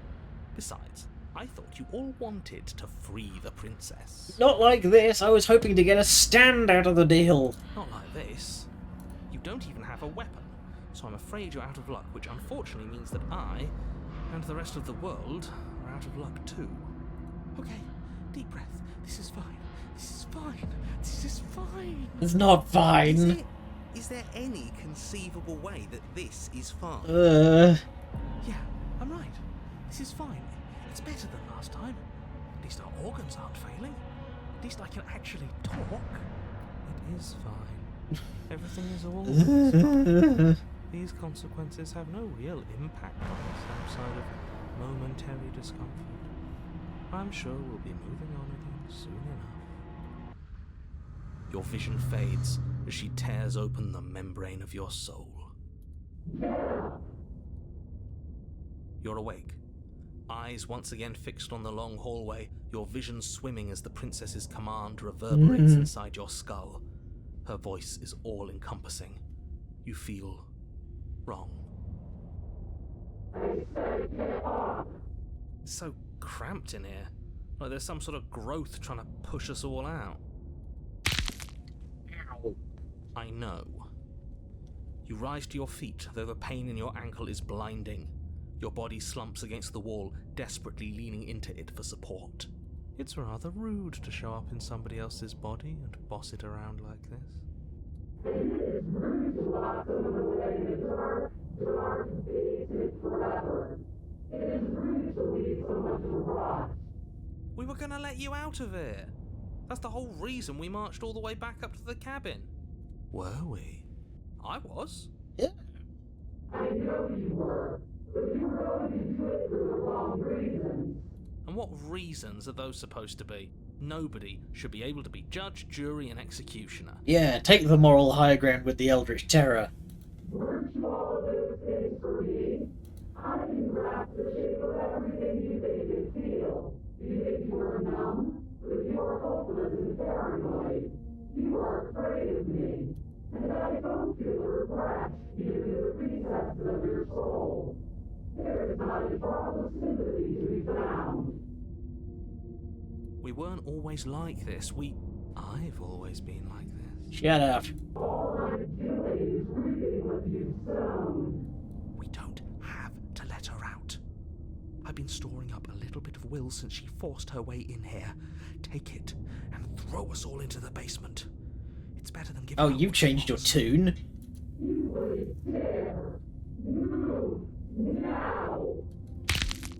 Besides, I thought you all wanted to free the princess. Not like this, I was hoping to get a stand out of the deal. Not like this. You don't even have a weapon, so I'm afraid you're out of luck, which unfortunately means that I, and the rest of the world, are out of luck too. Okay, deep breath. This is fine. This is fine. This is fine. It's not fine. Is there any conceivable way that this is fine? Uh... Yeah, I'm right. This is fine. It's better than last time. At least our organs aren't failing. At least I can actually talk. It is fine. Everything is always fine. These consequences have no real impact on us outside of momentary discomfort. I'm sure we'll be moving on again soon enough. Your vision fades as she tears open the membrane of your soul. You're awake. Eyes once again fixed on the long hallway, your vision swimming as the princess's command reverberates inside your skull. Her voice is all-encompassing. You feel wrong. It's so cramped in here. Like there's some sort of growth trying to push us all out. Ow. I know. You rise to your feet, though the pain in your ankle is blinding. Your body slumps against the wall, desperately leaning into it for support. It's rather rude to show up in somebody else's body and boss it around like this. We were gonna let you out of here. That's the whole reason we marched all the way back up to the cabin. Were we? I was. Yeah. And what reasons are those supposed to be? Nobody should be able to be judge, jury, and executioner. Yeah, take the moral high ground with the Eldritch Terror. We weren't always like this. I've always been like this. Shut up. We don't have to let her out. I've been storing up a little bit of will since she forced her way in here. Take it and throw us all into the basement. It's better than giving Oh, up you've what she changed your wants. tune.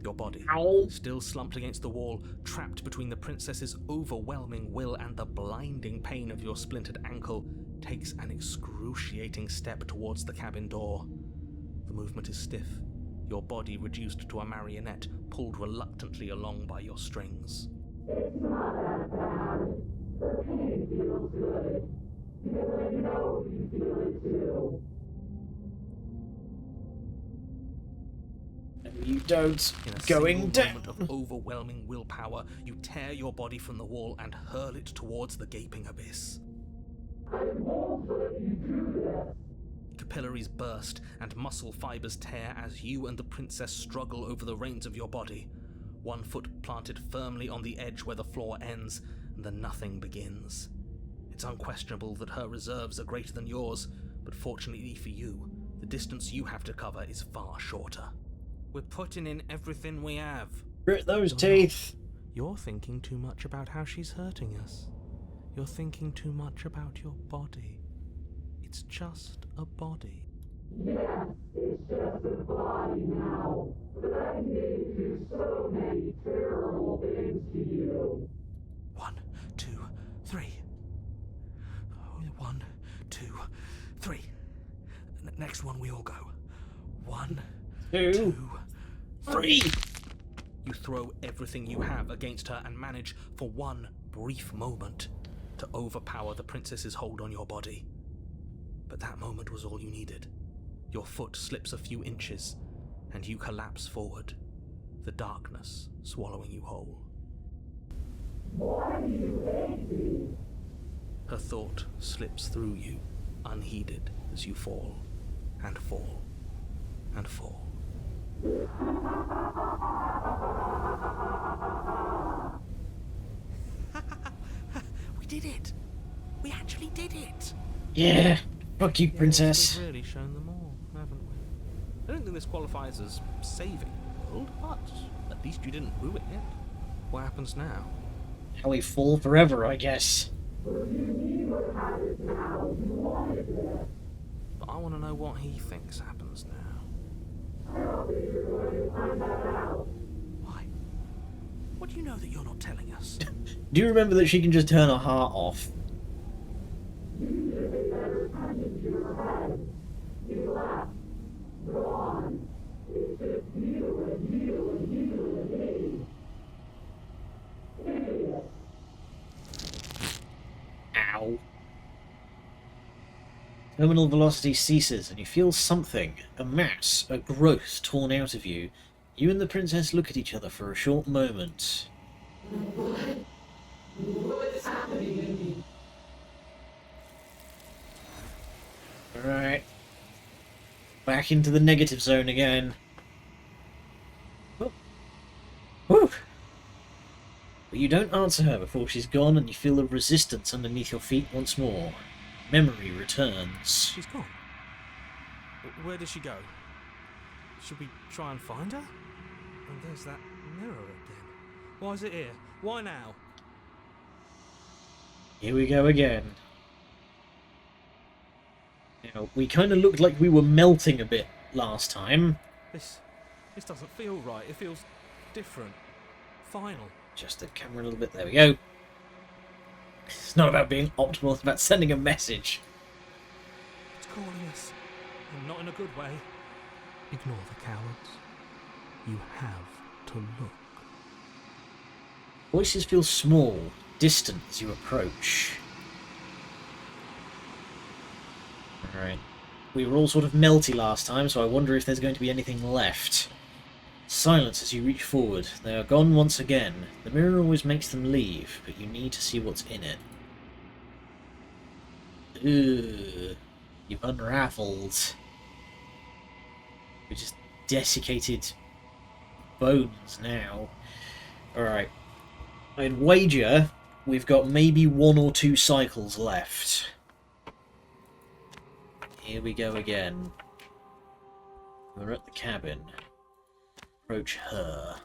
Your body, Ow. still slumped against the wall, trapped between the princess's overwhelming will and the blinding pain of your splintered ankle, takes an excruciating step towards the cabin door. The movement is stiff, your body reduced to a marionette, pulled reluctantly along by your strings. You don't. In a Going single down. moment of overwhelming willpower, you tear your body from the wall and hurl it towards the gaping abyss. Capillaries burst and muscle fibers tear as you and the princess struggle over the reins of your body. One foot planted firmly on the edge where the floor ends, and the nothing begins. It's unquestionable that her reserves are greater than yours, but fortunately for you, the distance you have to cover is far shorter. We're putting in everything we have. Grit those You're teeth. You're thinking too much about how she's hurting us. You're thinking too much about your body. It's just a body. One, two, three. 1, 2, 3. Next one we all go. 1, 2, 2, 3. You throw everything you have against her and manage, for one brief moment, to overpower the princess's hold on your body. But that moment was all you needed. Your foot slips a few inches, and you collapse forward, the darkness swallowing you whole. Her thought slips through you, unheeded, as you fall, and fall, and fall. We did it! We actually did it! Yeah. Fuck you, princess. We've really shown them all, haven't we? I don't think this qualifies as saving the world, but at least you didn't ruin it. What happens now? How we fall forever, I guess. But I want to know what he thinks happens now. Why? What do you know that you're not telling us? Do you remember that she can just turn her heart off? Ow. Terminal velocity ceases and you feel something, a mass, a growth torn out of you. You and the princess look at each other for a short moment. Alright. Back into the negative zone again. Oh. Whew. But you don't answer her before she's gone and you feel the resistance underneath your feet once more. Memory returns. She's gone. Where did she go? Should we try and find her? And there's that mirror again. Why is it here? Why now? Here we go again. Now, we kind of looked like we were melting a bit last time. This doesn't feel right. It feels different. Final. Just the camera a little bit. There we go. It's not about being optimal, it's about sending a message. It's calling us. And not in a good way. Ignore the cowards. You have to look. Voices feel small, distant as you approach. Alright. We were all sort of melty last time, so I wonder if there's going to be anything left. Silence as you reach forward. They are gone once again. The mirror always makes them leave, but you need to see what's in it. Ugh. You've unraveled. You're just desiccated bones now. Alright. I'd wager we've got maybe 1 or 2 cycles left. Here we go again. We're at the cabin. Approach her.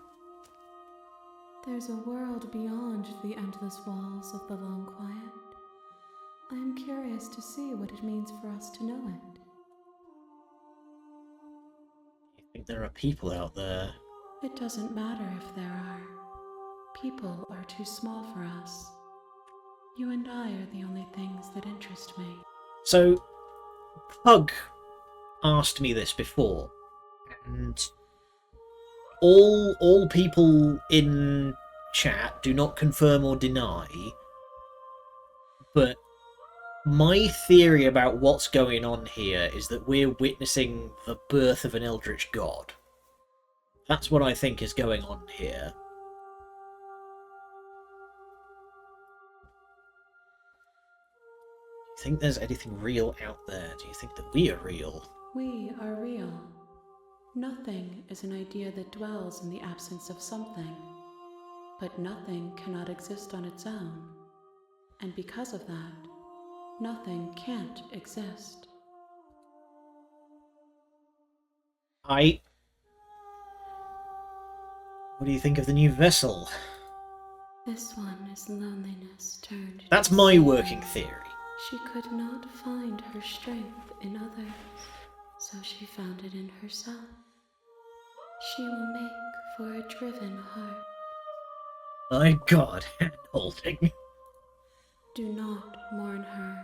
There's a world beyond the endless walls of the long quiet. I am curious to see what it means for us to know it. You think there are people out there? It doesn't matter if there are. People are too small for us. You and I are the only things that interest me. So, Pug asked me this before, and all people in chat do not confirm or deny, but my theory about what's going on here is that we're witnessing the birth of an eldritch god. That's what I think is going on here. Do you think there's anything real out there? Do you think that we are real? We are real. Nothing is an idea that dwells in the absence of something. But nothing cannot exist on its own. And because of that, nothing can't exist. What do you think of the new vessel? This one is loneliness turned. That's my working theory. She could not find her strength in others, so she found it in herself. She will make for a driven heart. My god, hand-holding. Do not mourn her.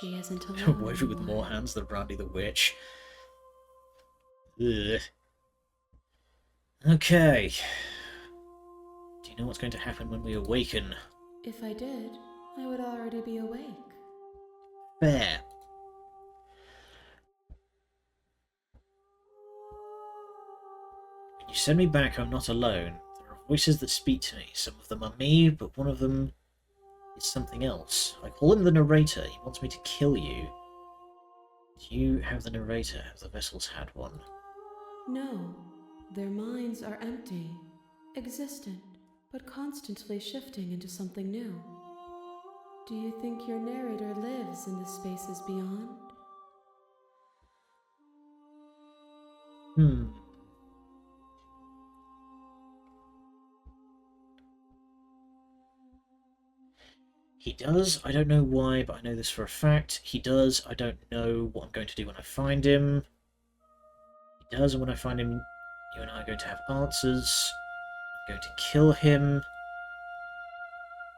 She isn't A alone. woven with more hands than Brandy the Witch. Ugh. Okay. Do you know what's going to happen when we awaken? If I did, I would already be awake. Fair. When you send me back, I'm not alone. There are voices that speak to me. Some of them are me, but one of them is something else. I call him the narrator. He wants me to kill you. Do you have the narrator? Have the vessels had one? No, their minds are empty, existent, but constantly shifting into something new. Do you think your narrator lives in the spaces beyond? He does. I don't know why, but I know this for a fact. He does. I don't know what I'm going to do when I find him. He does, and when I find him, you and I are going to have answers. I'm going to kill him.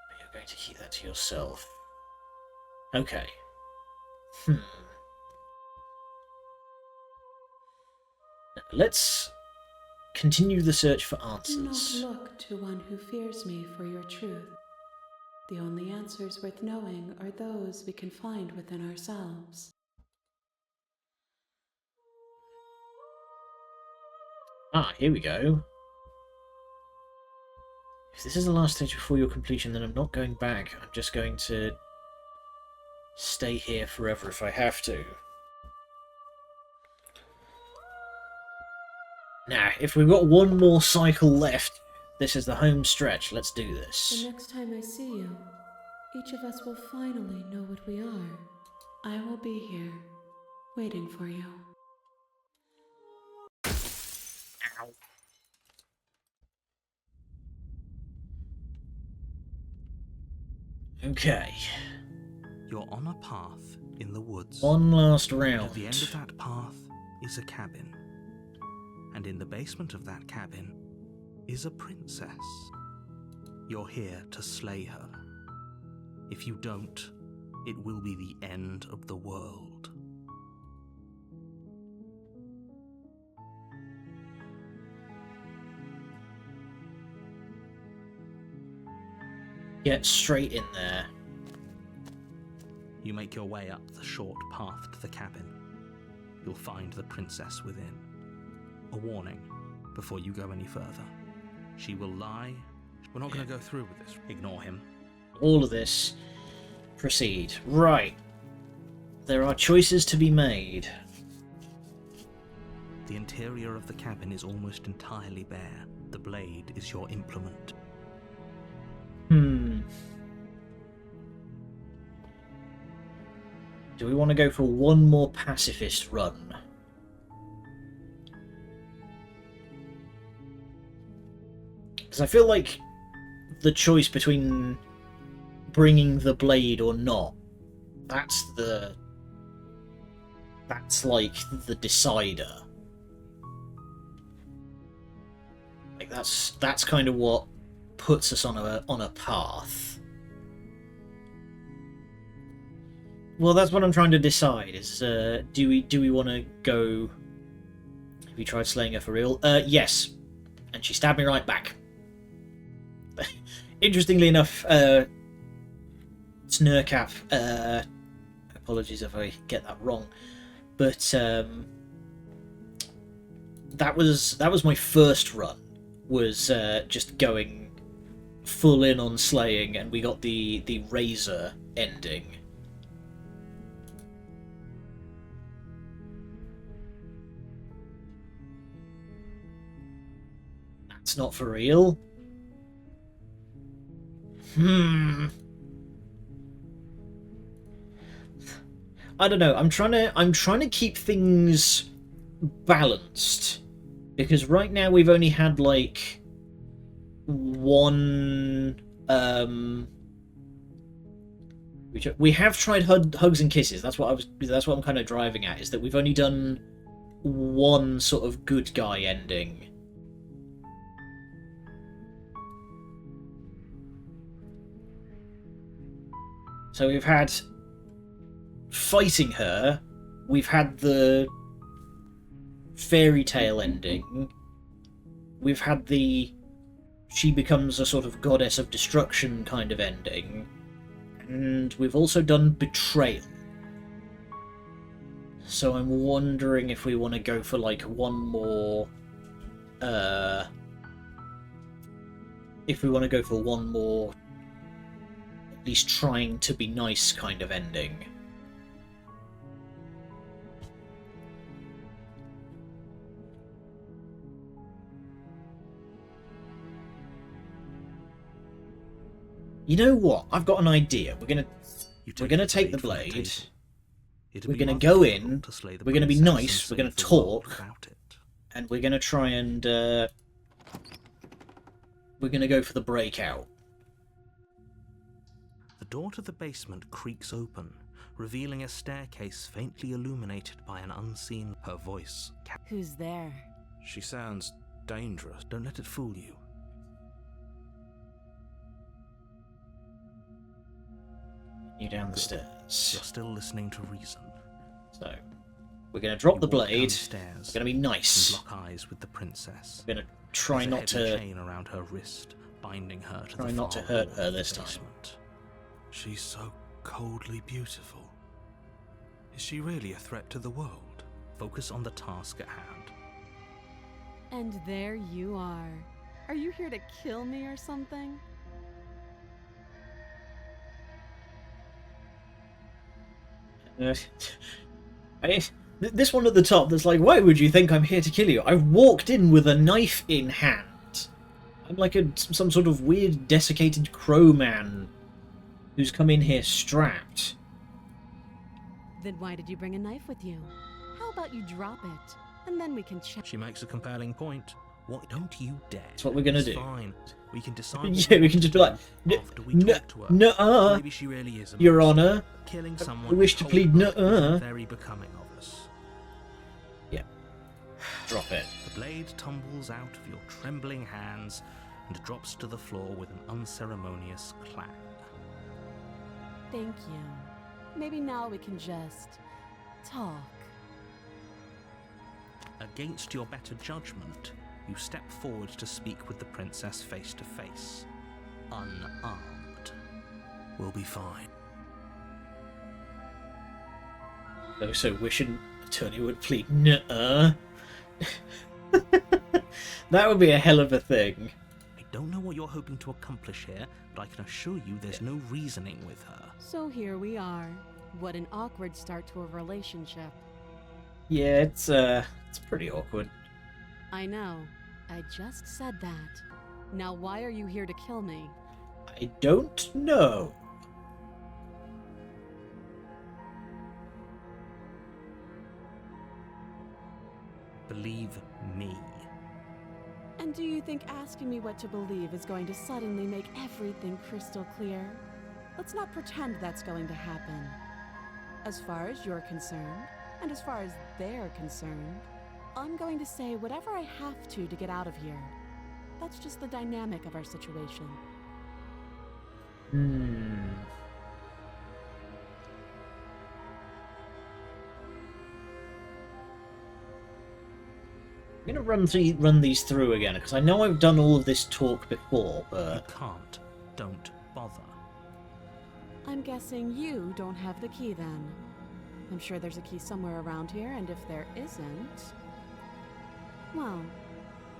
But you're going to keep that to yourself. Okay. Now, let's continue the search for Do not answers. look to one who fears me for your truth. The only answers worth knowing are those we can find within ourselves. Ah, here we go. If this is the last stage before your completion, then I'm not going back. I'm just going to stay here forever if I have to. Now, if we've got one more cycle left, this is the home stretch. Let's do The this. next time I see you, each of us will finally know what we are. I will be here, waiting for you. Okay. You're on a path in the woods. One last And round. at the end of that path is a cabin. And in the basement of that cabin is a princess. You're here to slay her. If you don't, it will be the end of the world. Get straight in there. You make your way up the short path to the cabin. You'll find the princess within. A warning before you go any further. She will lie. We're not going to go through with this. Ignore him. All of this. Proceed. Right. There are choices to be made. The interior of the cabin is almost entirely bare. The blade is your implement. Do we want to go for one more pacifist run? Because I feel like the choice between bringing the blade or not that's like the decider. Like that's kind of what puts us on a path. Well, that's what I'm trying to decide. Is do we want to go? Have you tried slaying her for real? Yes, and she stabbed me right back. Interestingly enough, Snurcap. Apologies if I get that wrong, but that was my first run. Was just going full in on slaying, and we got the razor ending. That's not for real. I don't know. I'm trying to keep things balanced, because right now we've only had like one. We have tried hugs and kisses. That's what I'm kind of driving at. Is that we've only done one sort of good guy ending. So we've had fighting her, we've had the fairy tale ending, we've had the she becomes a sort of goddess of destruction kind of ending, and we've also done betrayal. So I'm wondering if we want to go for like one more at least trying to be nice kind of ending. You know what? I've got an idea. We're gonna take the blade. We're gonna go in. We're gonna be nice. We're gonna talk, and we're gonna try and we're gonna go for the breakout. The door to the basement creaks open, revealing a staircase faintly illuminated by an unseen. Her voice. Who's there? She sounds dangerous. Don't let it fool you. You down the stairs. You're still listening to reason. So, we're going to drop the You walk blade. downstairs We're going to be nice. and lock eyes with the princess. We're going to try not There's a heavy to chain around her wrist, binding her to try the not to far hurt wall her of the this time. basement. She's so coldly beautiful. Is she really a threat to the world? Focus on the task at hand. And there you are. Are you here to kill me or something? This one at the top that's like, why would you think I'm here to kill you? I walked in with a knife in hand. I'm like some sort of weird desiccated crow man who's come in here strapped. Then why did you bring a knife with you? How about you drop it, and then we can chat. She makes a compelling point. Why don't you dare? That's what we're gonna do. Fine. We can decide. Yeah, we can just be like, after we talk to her. nuh-uh, Maybe she really is. Your Honour. Killing I someone. wish to plead nuh-uh. Very becoming of us. Yeah. Drop it. The blade tumbles out of your trembling hands and drops to the floor with an unceremonious clang. Thank you. Maybe now we can just talk. Against your better judgment, you step forward to speak with the princess face to face, unarmed. We'll be fine. Oh, so wishing attorney would plead nuh-uh. That would be a hell of a thing. I don't know what you're hoping to accomplish here, but I can assure you there's no reasoning with her. So here we are. What an awkward start to a relationship. Yeah, it's pretty awkward. I know. I just said that. Now why are you here to kill me? I don't know. Believe me. And do you think asking me what to believe is going to suddenly make everything crystal clear? Let's not pretend that's going to happen. As far as you're concerned, and as far as they're concerned, I'm going to say whatever I have to get out of here. That's just the dynamic of our situation. I'm gonna run these through again, because I know I've done all of this talk before, but... You can't. Don't bother. I'm guessing you don't have the key then. I'm sure there's a key somewhere around here, and if there isn't... well,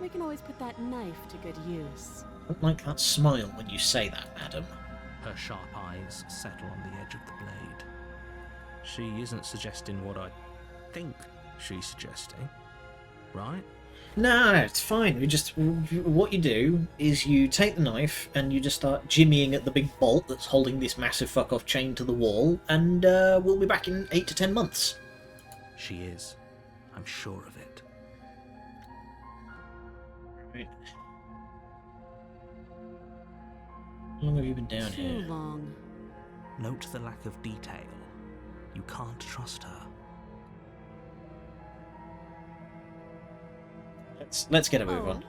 we can always put that knife to good use. I don't like that smile when you say that, madam. Her sharp eyes settle on the edge of the blade. She isn't suggesting what I think she's suggesting, right? No, it's fine. What you do is you take the knife and you just start jimmying at the big bolt that's holding this massive fuck-off chain to the wall, and we'll be back in 8 to 10 months. She is. I'm sure of it. Right. How long have you been down here? Too long. Note the lack of detail. You can't trust her. Let's get a move Oh, on.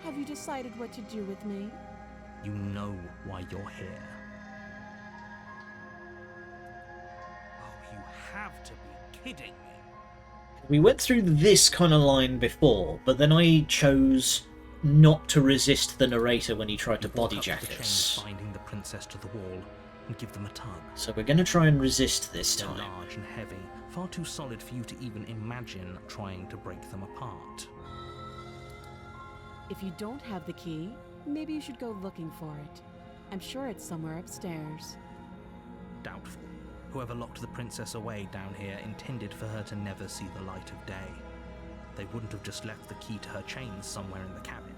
have you decided what to do with me? You know why you're here. Oh, you have to be kidding me. We went through this kind of line before, but then I chose not to resist the narrator when he tried to You walk body up jack the chains, us. binding the princess to the wall, and give them a tug. So we're going to try and resist this They're time. large and heavy, far too solid for you to even imagine trying to break them apart. If you don't have the key, maybe you should go looking for it. I'm sure it's somewhere upstairs. Doubtful. Whoever locked the princess away down here intended for her to never see the light of day. They wouldn't have just left the key to her chains somewhere in the cabin.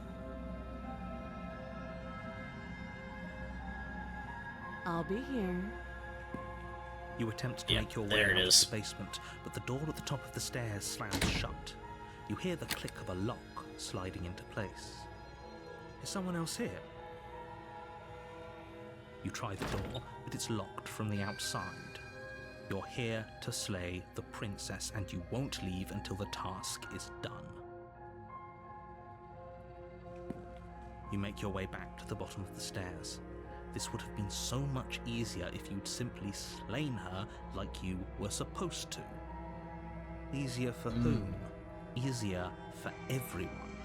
I'll be here. You attempt to Yep, make your way there it out is. of the basement, but the door at the top of the stairs slams shut. You hear the click of a lock sliding into place. Is someone else here? You try the door, but it's locked from the outside. You're here to slay the princess, and you won't leave until the task is done. You make your way back to the bottom of the stairs. This would have been so much easier if you'd simply slain her like you were supposed to. Easier for whom? Easier for everyone.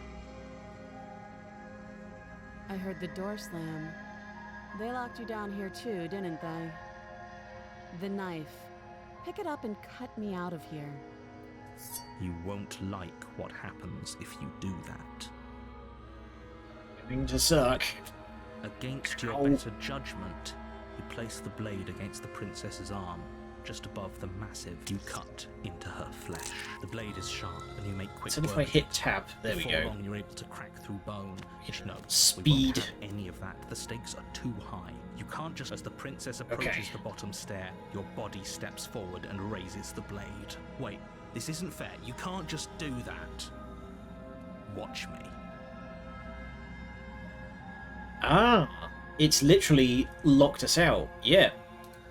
I heard the door slam. They locked you down here too, didn't they? The knife. Pick it up and cut me out of here. You won't like what happens if you do that. Going to suck. Against your Ow. better judgment, you place the blade against the princess's arm, just above the massive you cut into her flesh. The blade is sharp, and you make quick So if work I of hit it. tab, there we Before go. long, you're able to crack through bone. No, we Speed. won't have any of that. The stakes are too high. You can't just. As the princess approaches Okay. the bottom stair, your body steps forward and raises the blade. Wait, this isn't fair. You can't just do that. Watch me. Ah, it's literally locked us out. Yeah.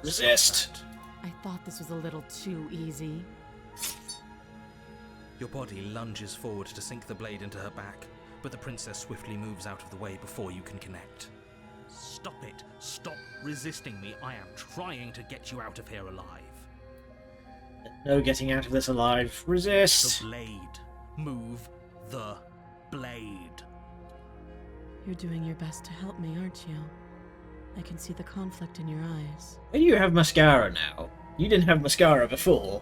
Resist. I thought this was a little too easy. Your body lunges forward to sink the blade into her back, but the princess swiftly moves out of the way before you can connect. Stop it! Stop resisting me! I am trying to get you out of here alive. No getting out of this alive. The Resist. blade. Move the blade. You're doing your best to help me, aren't you? I can see the conflict in your eyes. Why do you have mascara now? You didn't have mascara before.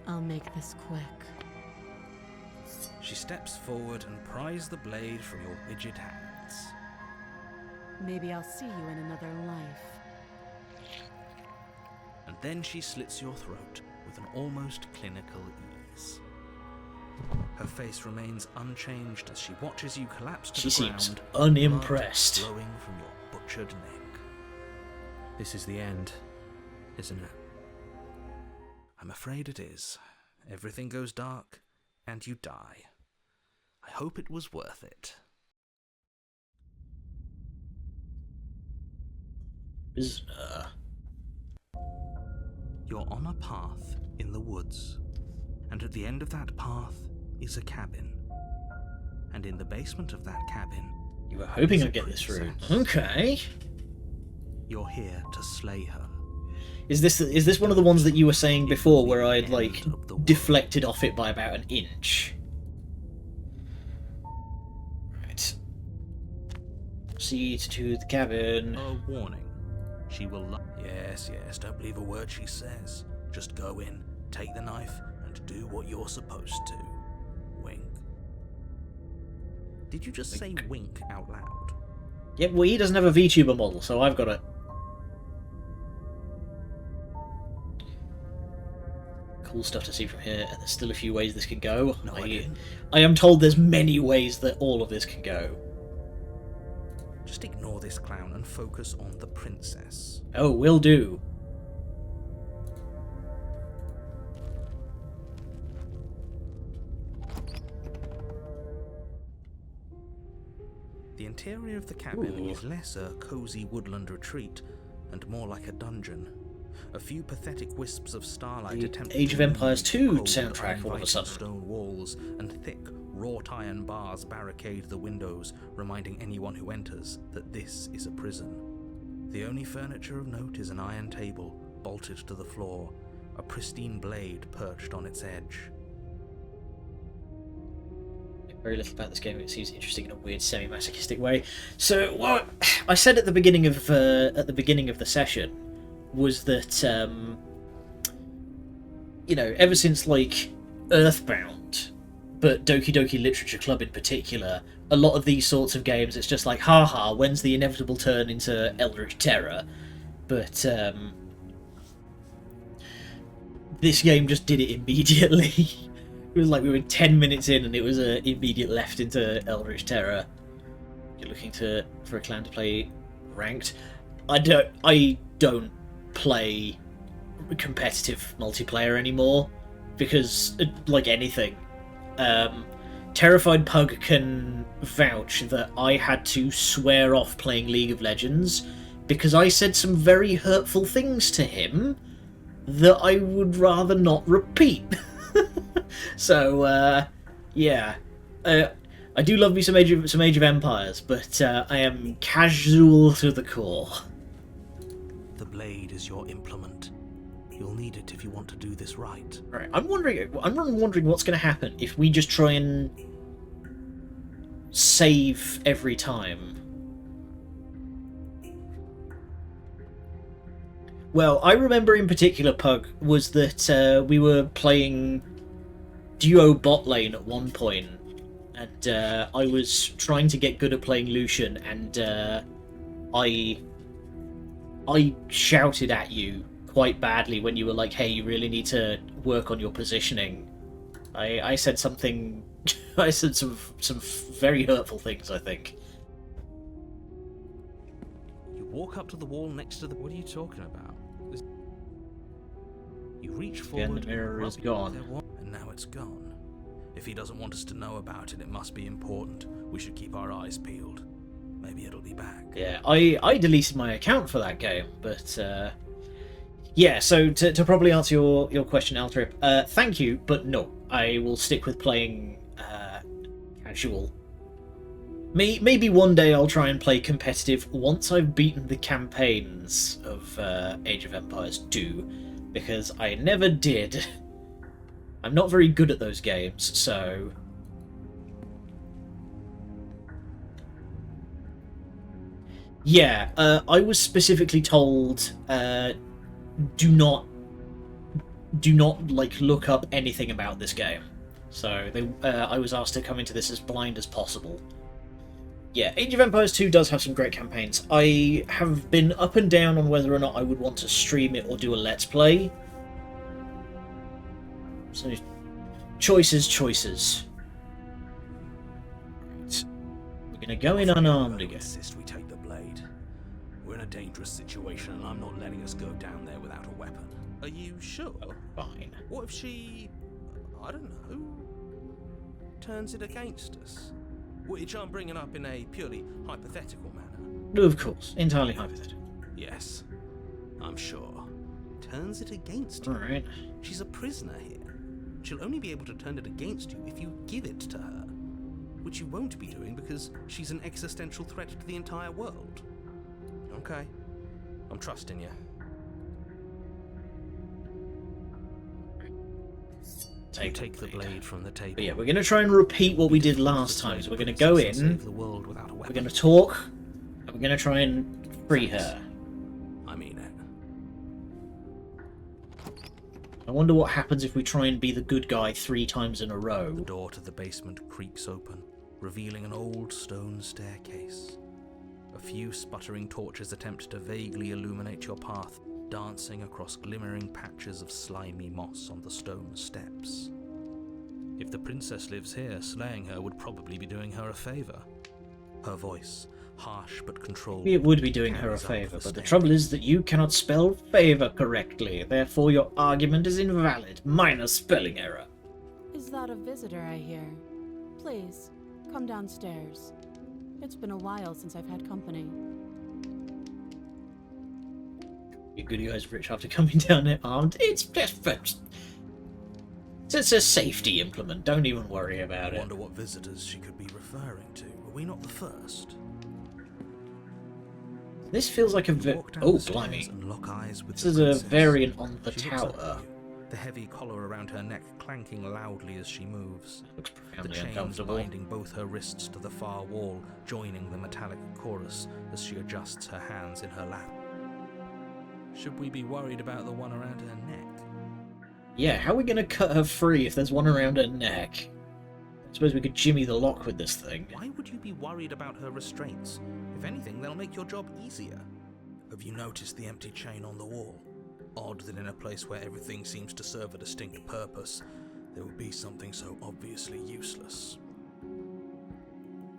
I'll make this quick. She steps forward and pries the blade from your rigid hands. Maybe I'll see you in another life. And then she slits your throat with an almost clinical ease. Her face remains unchanged as she watches you collapse to She the seems ground, unimpressed. blood flowing from your butchered neck. This is the end, isn't it? I'm afraid it is. Everything goes dark, and you die. I hope it was worth it. Prisoner. You're on a path in the woods, and at the end of that path is a cabin. And in the basement of that cabin, You were hoping I'd get this route. Okay. you're here to slay her. Is this one of the ones that you were saying before, where I'd like deflected off it by about an inch? Right. Proceed to the cabin. A warning. She will Yes, don't believe a word she says. Just go in, take the knife, and do what you're supposed to. Wink. Did you just say wink out loud? Yep, well, he doesn't have a VTuber model, so I've got it. Cool stuff to see from here, and there's still a few ways this can go. No, I didn't. I am told there's many ways that all of this can go. Just ignore this clown and focus on the princess. Oh, will do. The interior of the cabin Ooh. is less a cozy woodland retreat and more like a dungeon. A few pathetic wisps of starlight The attempt Age of to Empires illuminate 2 cold, soundtrack all of a uninviting sudden. stone walls and thick wrought iron bars barricade the windows, reminding anyone who enters that this is a prison. The only furniture of note is an iron table bolted to the floor, a pristine blade perched on its edge. Very little about this game. It seems interesting in a weird, semi-masochistic way. So, what I said at the beginning of the session was that you know, ever since like Earthbound, but Doki Doki Literature Club in particular, a lot of these sorts of games, it's just like, haha, when's the inevitable turn into Eldritch Terror? But this game just did it immediately. It was like we were 10 minutes in and it was an immediate left into Eldritch Terror. You're looking for a clan to play ranked. I don't play competitive multiplayer anymore because, like anything, Terrified Pug can vouch that I had to swear off playing League of Legends because I said some very hurtful things to him that I would rather not repeat. So, yeah. I do love me some Age of Empires, but I am casual to the core. The blade is your implement. You'll need it if you want to do this right. Right. I'm wondering what's going to happen if we just try and save every time. Well, I remember in particular, Pug, was that we were playing duo bot lane at one point, and I was trying to get good at playing Lucian, and I shouted at you quite badly when you were like, hey, you really need to work on your positioning. I said something, I said some very hurtful things, I think. You walk up to the wall next to the... What are you talking about? You reach Again, forward... the mirror is rub gone. their wa- And now it's gone. If he doesn't want us to know about it, it must be important. We should keep our eyes peeled. Maybe it'll be back. Yeah, I deleted my account for that game, but yeah, so to probably answer your question, Altrip, thank you, but no. I will stick with playing casual. Maybe one day I'll try and play competitive once I've beaten the campaigns of Age of Empires 2, because I never did. I'm not very good at those games, so... Yeah, I was specifically told, do not like look up anything about this game. So I was asked to come into this as blind as possible. Yeah, Age of Empires 2 does have some great campaigns. I have been up and down on whether or not I would want to stream it or do a Let's Play. So, choices. Right. We're gonna go in unarmed again. Insist we take the blade. We're in a dangerous situation, and I'm not letting us go down there without a weapon. Are you sure? Oh, fine. What if she... I don't know... turns it against us? Which I'm bringing up in a purely hypothetical manner. No, of course. Entirely hypothetical. Yes, I'm sure. turns it against you. Alright. She's a prisoner here. She'll only be able to turn it against you if you give it to her. Which you won't be doing because she's an existential threat to the entire world. Okay. I'm trusting you. Take the blade from the table. But yeah, we're going to try and repeat what we did last time. So we're going to go in, we're going to talk, and we're going to try and free her. I mean it. I wonder what happens if we try and be the good guy 3 times in a row. The door to the basement creaks open, revealing an old stone staircase. A few sputtering torches attempt to vaguely illuminate your path, dancing across glimmering patches of slimy moss on the stone steps. If the princess lives here, slaying her would probably be doing her a favour. Her voice, harsh but controlled. It would be doing her a favour, but the trouble is that you cannot spell favour correctly, therefore your argument is invalid. Minor spelling error. Is that a visitor I hear? Please, come downstairs. It's been a while since I've had company. You good guys rich after coming down there armed? It's just it's a safety implement, don't even worry about I it. wonder what visitors she could be referring to. Are we not the first? This feels like a oh, blimey. And lock eyes with This the is a princess. variant on the She looks up tower. at you, the heavy collar around her neck clanking loudly as she moves. Looks The profoundly chains uncomfortable. binding both her wrists to the far wall, joining the metallic chorus as she adjusts her hands in her lap. Should we be worried about the one around her neck? Yeah, how are we going to cut her free if there's one around her neck? I suppose we could jimmy the lock with this thing. Why would you be worried about her restraints? If anything, they'll make your job easier. Have you noticed the empty chain on the wall? Odd that in a place where everything seems to serve a distinct purpose, there would be something so obviously useless.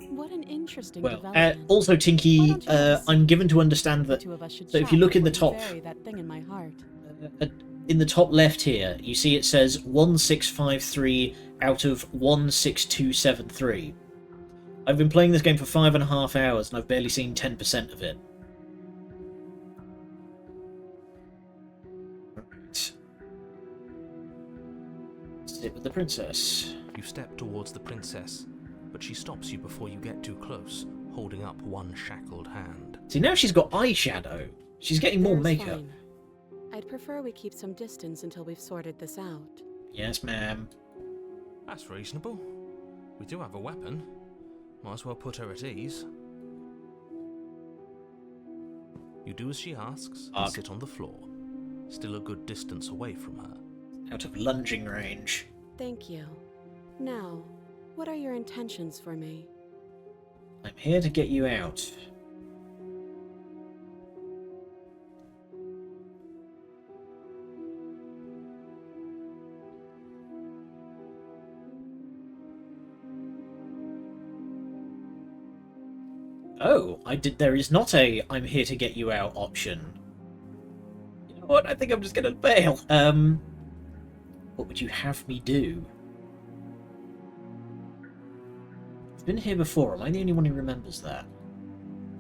What an interesting Well, development. also, Why Tinky, don't you ask? I'm given to understand The that two of us should so if chat you look in the before top, you bury that thing in my heart. in the top left here, you see it says 1653 out of 16273. I've been playing this game for 5.5 hours and I've barely seen 10% of it. Right. Sit with the princess. You step towards the princess, but she stops you before you get too close, holding up one shackled hand. See, now she's got eyeshadow. She's getting more There's makeup. fine. I'd prefer we keep some distance until we've sorted this out. Yes, ma'am. That's reasonable. We do have a weapon. Might as well put her at ease. You do as she asks and sit on the floor, still a good distance away from her. Out of lunging range. Thank you. Now, what are your intentions for me? I'm here to get you out. Oh, there is not a I'm here to get you out option. You know what? I think I'm just gonna bail. What would you have me do? I've been here before. Am I the only one who remembers that?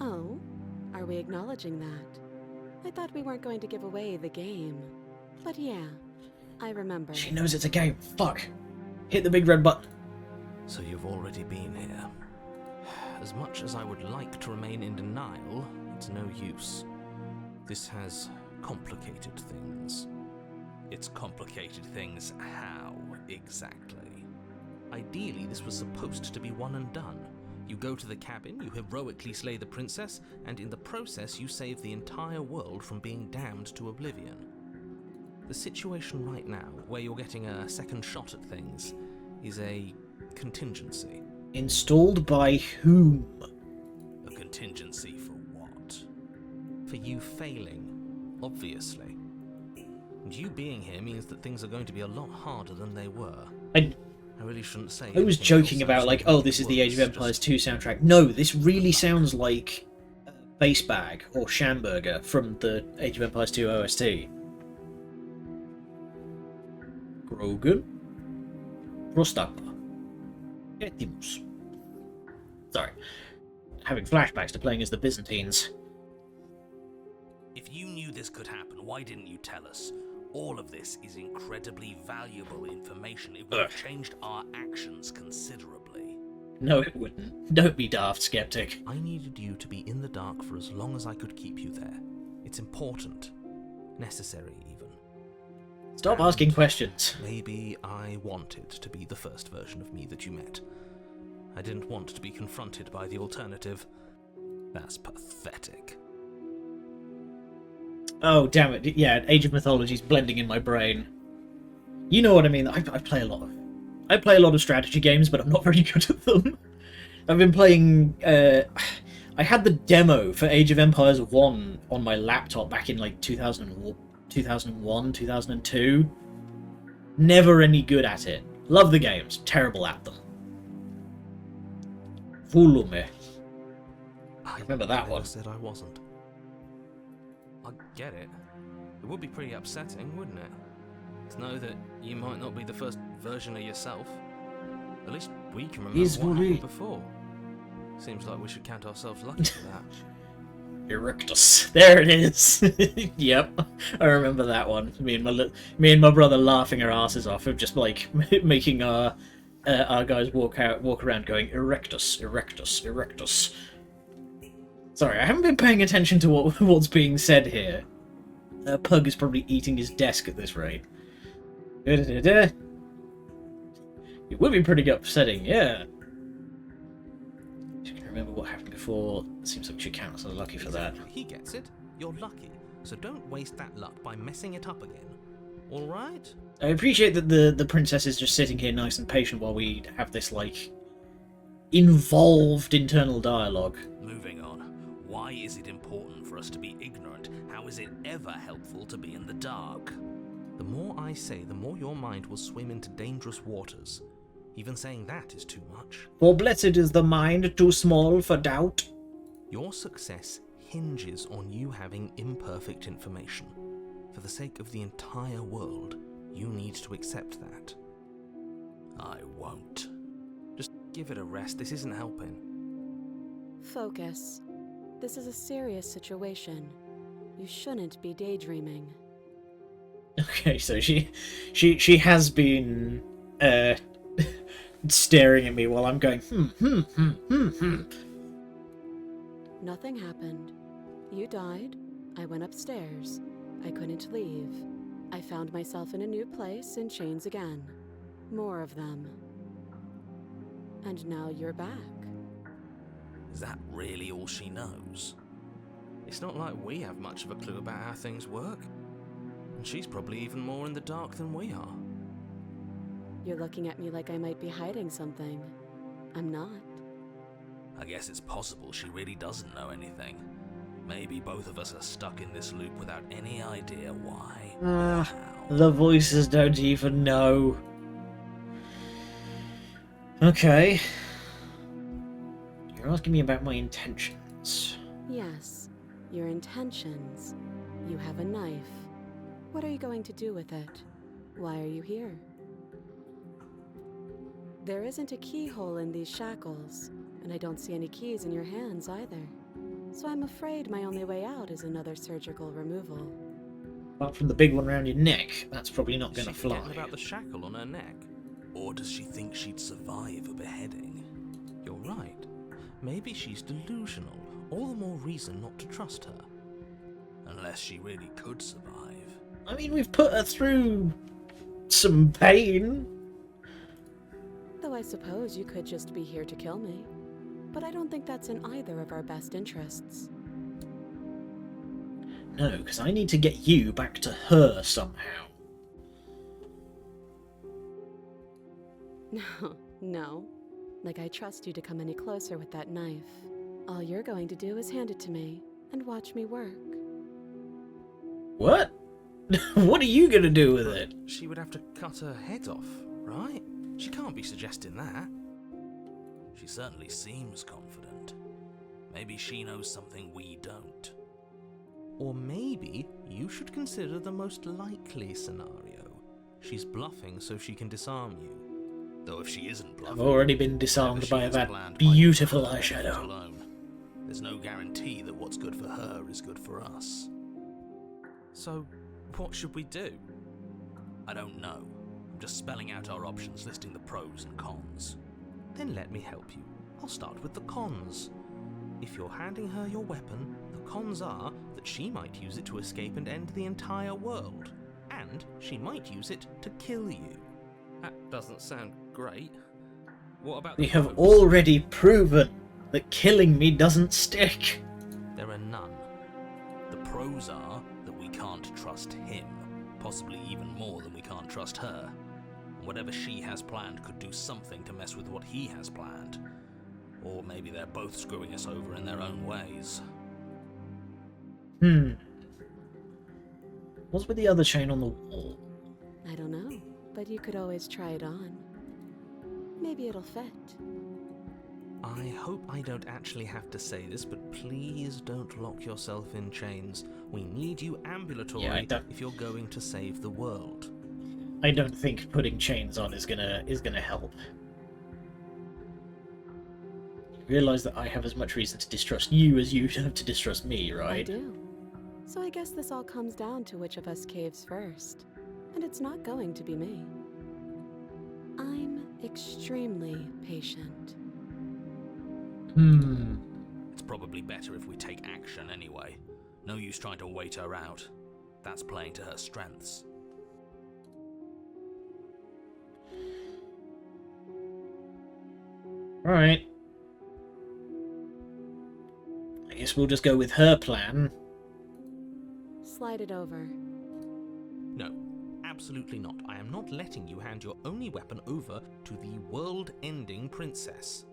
Oh, are we acknowledging that? I thought we weren't going to give away the game. But yeah, I remember. She knows it's a game. Fuck. Hit the big red button. So you've already been here. As much as I would like to remain in denial, it's no use. This has complicated things. It's complicated things how, exactly? Ideally, this was supposed to be one and done. You go to the cabin, you heroically slay the princess, and in the process you save the entire world from being damned to oblivion. The situation right now, where you're getting a second shot at things, is a contingency. Installed by whom? A contingency for what? For you failing, obviously. And you being here means that things are going to be a lot harder than they were. I really shouldn't say. I was joking about, like, oh, this is the Age of Empires 2 soundtrack. No, this really sounds like Base Bag or Schamburger from the Age of Empires 2 OST. Grogan. Prostapa. Etimus. Sorry. Having flashbacks to playing as the Byzantines. If you knew this could happen, why didn't you tell us? All of this is incredibly valuable information. It would have changed our actions considerably. No, it wouldn't. Don't be daft, skeptic. I needed you to be in the dark for as long as I could keep you there. It's important. Necessary, even. Stop asking questions. Maybe I wanted to be the first version of me that you met. I didn't want to be confronted by the alternative. That's pathetic. Oh, damn it. Yeah, Age of Mythology's blending in my brain. You know what I mean. I play a lot of strategy games, but I'm not very good at them. I've been playing... I had the demo for Age of Empires 1 on my laptop back in, like, 2001, 2002. Never any good at it. Love the games. Terrible at them. Volume. I remember that one. I said I wasn't. I get it. It would be pretty upsetting, wouldn't it? To know that you might not be the first version of yourself. At least we can remember what happened before. Seems like we should count ourselves lucky for that. Erectus. There it is. Yep, I remember that one. Me and my brother laughing our asses off of just like making our guys walk around going Erectus, Erectus, Erectus. Sorry, I haven't been paying attention to what's being said here. Pug is probably eating his desk at this rate. It would be pretty upsetting, yeah. You can remember what happened before. Seems like we should count us as lucky for that. He gets it. You're lucky. So don't waste that luck by messing it up again. Alright? I appreciate that the princess is just sitting here nice and patient while we have this, like, involved internal dialogue. Moving on. Why is it important for us to be ignorant? How is it ever helpful to be in the dark? The more I say, the more your mind will swim into dangerous waters. Even saying that is too much. For blessed is the mind too small for doubt. Your success hinges on you having imperfect information. For the sake of the entire world, you need to accept that. I won't. Just give it a rest. This isn't helping. Focus. This is a serious situation. You shouldn't be daydreaming. Okay, so she has been staring at me while I'm going Nothing happened. You died. I went upstairs. I couldn't leave. I found myself in a new place in chains again. More of them. And now you're back. Is that really all she knows? It's not like we have much of a clue about how things work. And she's probably even more in the dark than we are. You're looking at me like I might be hiding something. I'm not. I guess it's possible she really doesn't know anything. Maybe both of us are stuck in this loop without any idea why. or how. The voices don't even know. Okay. You're asking me about my intentions. Yes, your intentions. You have a knife. What are you going to do with it? Why are you here? There isn't a keyhole in these shackles, and I don't see any keys in your hands either. So I'm afraid my only way out is another surgical removal. Apart from the big one around your neck, that's probably not going to Is she fly. forgetting about the shackle on her neck? Or does she think she'd survive a beheading? You're right. Maybe she's delusional. All the more reason not to trust her. Unless she really could survive. I mean, we've put her through some pain. Though I suppose you could just be here to kill me. But I don't think that's in either of our best interests. No, because I need to get you back to her somehow. No. Like I trust you to come any closer with that knife. All you're going to do is hand it to me and watch me work. What? What are you going to do with it? She would have to cut her head off, right? She can't be suggesting that. She certainly seems confident. Maybe she knows something we don't. Or maybe you should consider the most likely scenario. She's bluffing so she can disarm you. Though if she isn't I've bluffing, already been disarmed by whatever she has that planned beautiful might be for her eyeshadow. alone. There's no guarantee that what's good for her is good for us. So, what should we do? I don't know. I'm just spelling out our options, listing the pros and cons. Then let me help you. I'll start with the cons. If you're handing her your weapon, the cons are that she might use it to escape and end the entire world. And she might use it to kill you. That doesn't sound great. What about We the have pros? already proven that killing me doesn't stick. There are none. The pros are that we can't trust him, possibly even more than we can't trust her. Whatever she has planned could do something to mess with what he has planned. Or maybe they're both screwing us over in their own ways. What's with the other chain on the wall? I don't know, but you could always try it on. Maybe it'll fit. I hope I don't actually have to say this, but please don't lock yourself in chains. We need you ambulatory if you're going to save the world. I don't think putting chains on is gonna help. You realise that I have as much reason to distrust you as you have to distrust me, right? I do. So I guess this all comes down to which of us caves first. And it's not going to be me. I'm extremely patient. It's probably better if we take action anyway. No use trying to wait her out. That's playing to her strengths. Alright. I guess we'll just go with her plan. Slide it over. No, absolutely not. I am not letting you hand your only weapon over to the world-ending princess.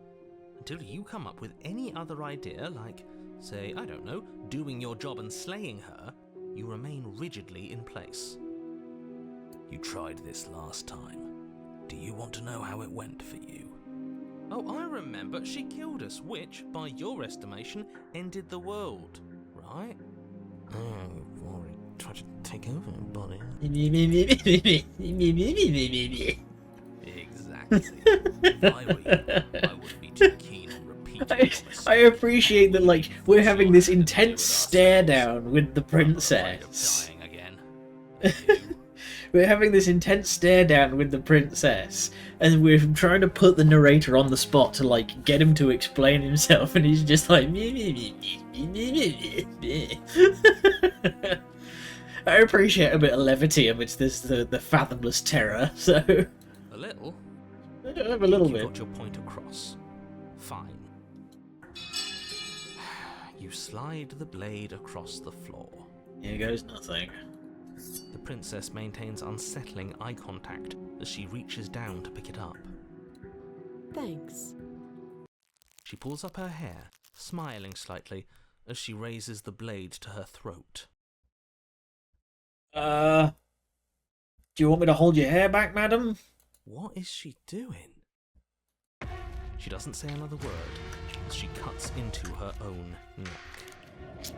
Until you come up with any other idea, like, say, I don't know, doing your job and slaying her, you remain rigidly in place. You tried this last time. Do you want to know how it went for you? Oh, I remember. She killed us, which, by your estimation, ended the world, right? Oh, we've already tried to take over, buddy. Exactly. If I were you, I wouldn't be too keen on repeating I appreciate that, like, we're having this intense stare down with the princess. Dying again. We're having this intense stare down with the princess, and we're trying to put the narrator on the spot to, like, get him to explain himself, and he's just like... I appreciate a bit of levity amidst this, the fathomless terror, so... A little? A little You bit. got your point across. Fine. You slide the blade across the floor. Here goes nothing. The princess maintains unsettling eye contact as she reaches down to pick it up. Thanks. She pulls up her hair, smiling slightly, as she raises the blade to her throat. Do you want me to hold your hair back, madam? What is she doing? She doesn't say another word as she cuts into her own neck.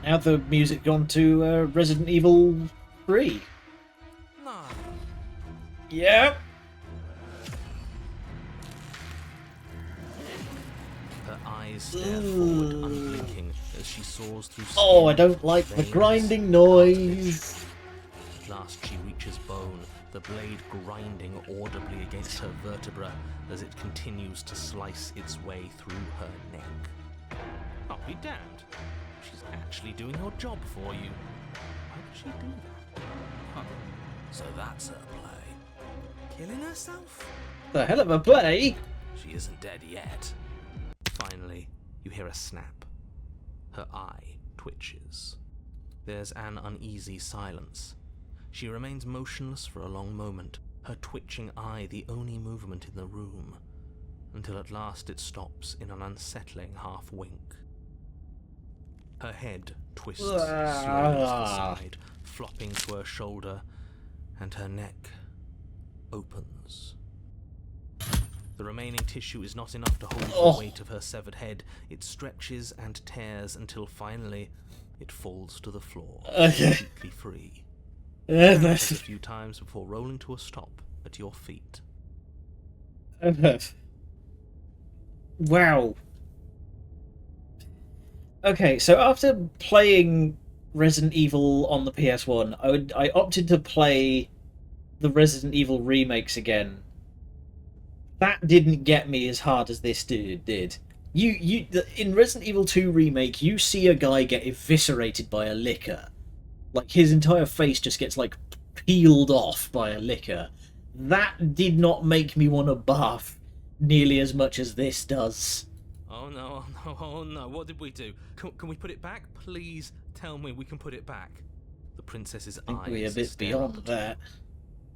Now the music gone to Resident Evil 3. No. Yep. Her eyes stare forward, unblinking, as she soars through skin, Oh, I don't like the veins, grinding noise. At last she reaches bone, the blade grinding audibly against her vertebra as it continues to slice its way through her neck. I'll be damned. She's actually doing your job for you. Why would she do that? Huh. So that's her play. Killing herself? The hell of a play. She isn't dead yet. Finally, you hear a snap. Her eye twitches. There's an uneasy silence. She remains motionless for a long moment, her twitching eye the only movement in the room, until at last it stops in an unsettling half-wink. Her head twists slowly to the side, flopping to her shoulder, and her neck opens. The remaining tissue is not enough to hold the weight of her severed head. It stretches and tears until finally it falls to the floor, completely free. That's... A few times before rolling to a stop at your feet. Wow. Okay, so after playing Resident Evil on the PS1, I opted to play the Resident Evil remakes again. That didn't get me as hard as this did. In Resident Evil 2 remake, you see a guy get eviscerated by a licker. Like, his entire face just gets, like, peeled off by a licker. That did not make me want to barf nearly as much as this does. Oh no, oh no, oh no, what did we do? Can we put it back? Please tell me we can put it back. The princess's I think eyes we're a bit stared beyond that.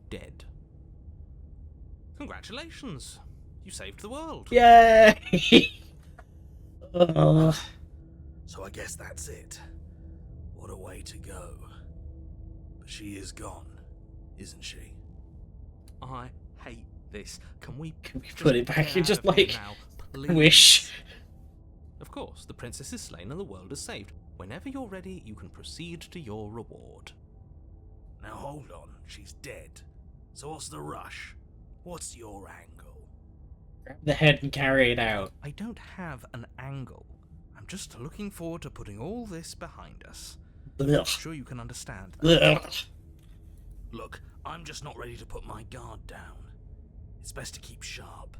dead. Congratulations! You saved the world. Yay! Oh. So I guess that's it. What a way to go. But she is gone, isn't she? I hate this. Can we put it back? get You out just of here like now, wish. please? Of course, the princess is slain and the world is saved. Whenever you're ready, you can proceed to your reward. Now hold on, she's dead. So what's the rush? What's your angle? Grab the head and carry it out. I don't have an angle. I'm just looking forward to putting all this behind us. I'm Ugh. sure you can understand that. Ugh. Look, I'm just not ready to put my guard down. It's best to keep sharp.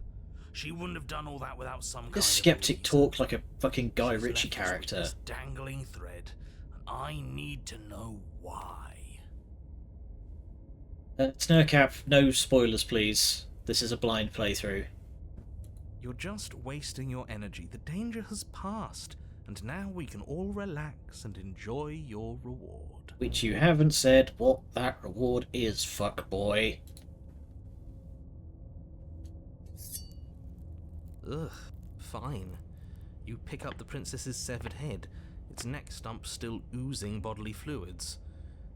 She wouldn't have done all that without some kind This of skeptic reason. talk like a fucking Guy She's Ritchie left us with character. this dangling thread, and I need to know why. Snurcap, no spoilers please. This is a blind playthrough. You're just wasting your energy. The danger has passed, and now we can all relax and enjoy your reward. Which you haven't said what that reward is, fuckboy. Ugh, fine. You pick up the princess's severed head, its neck stump still oozing bodily fluids.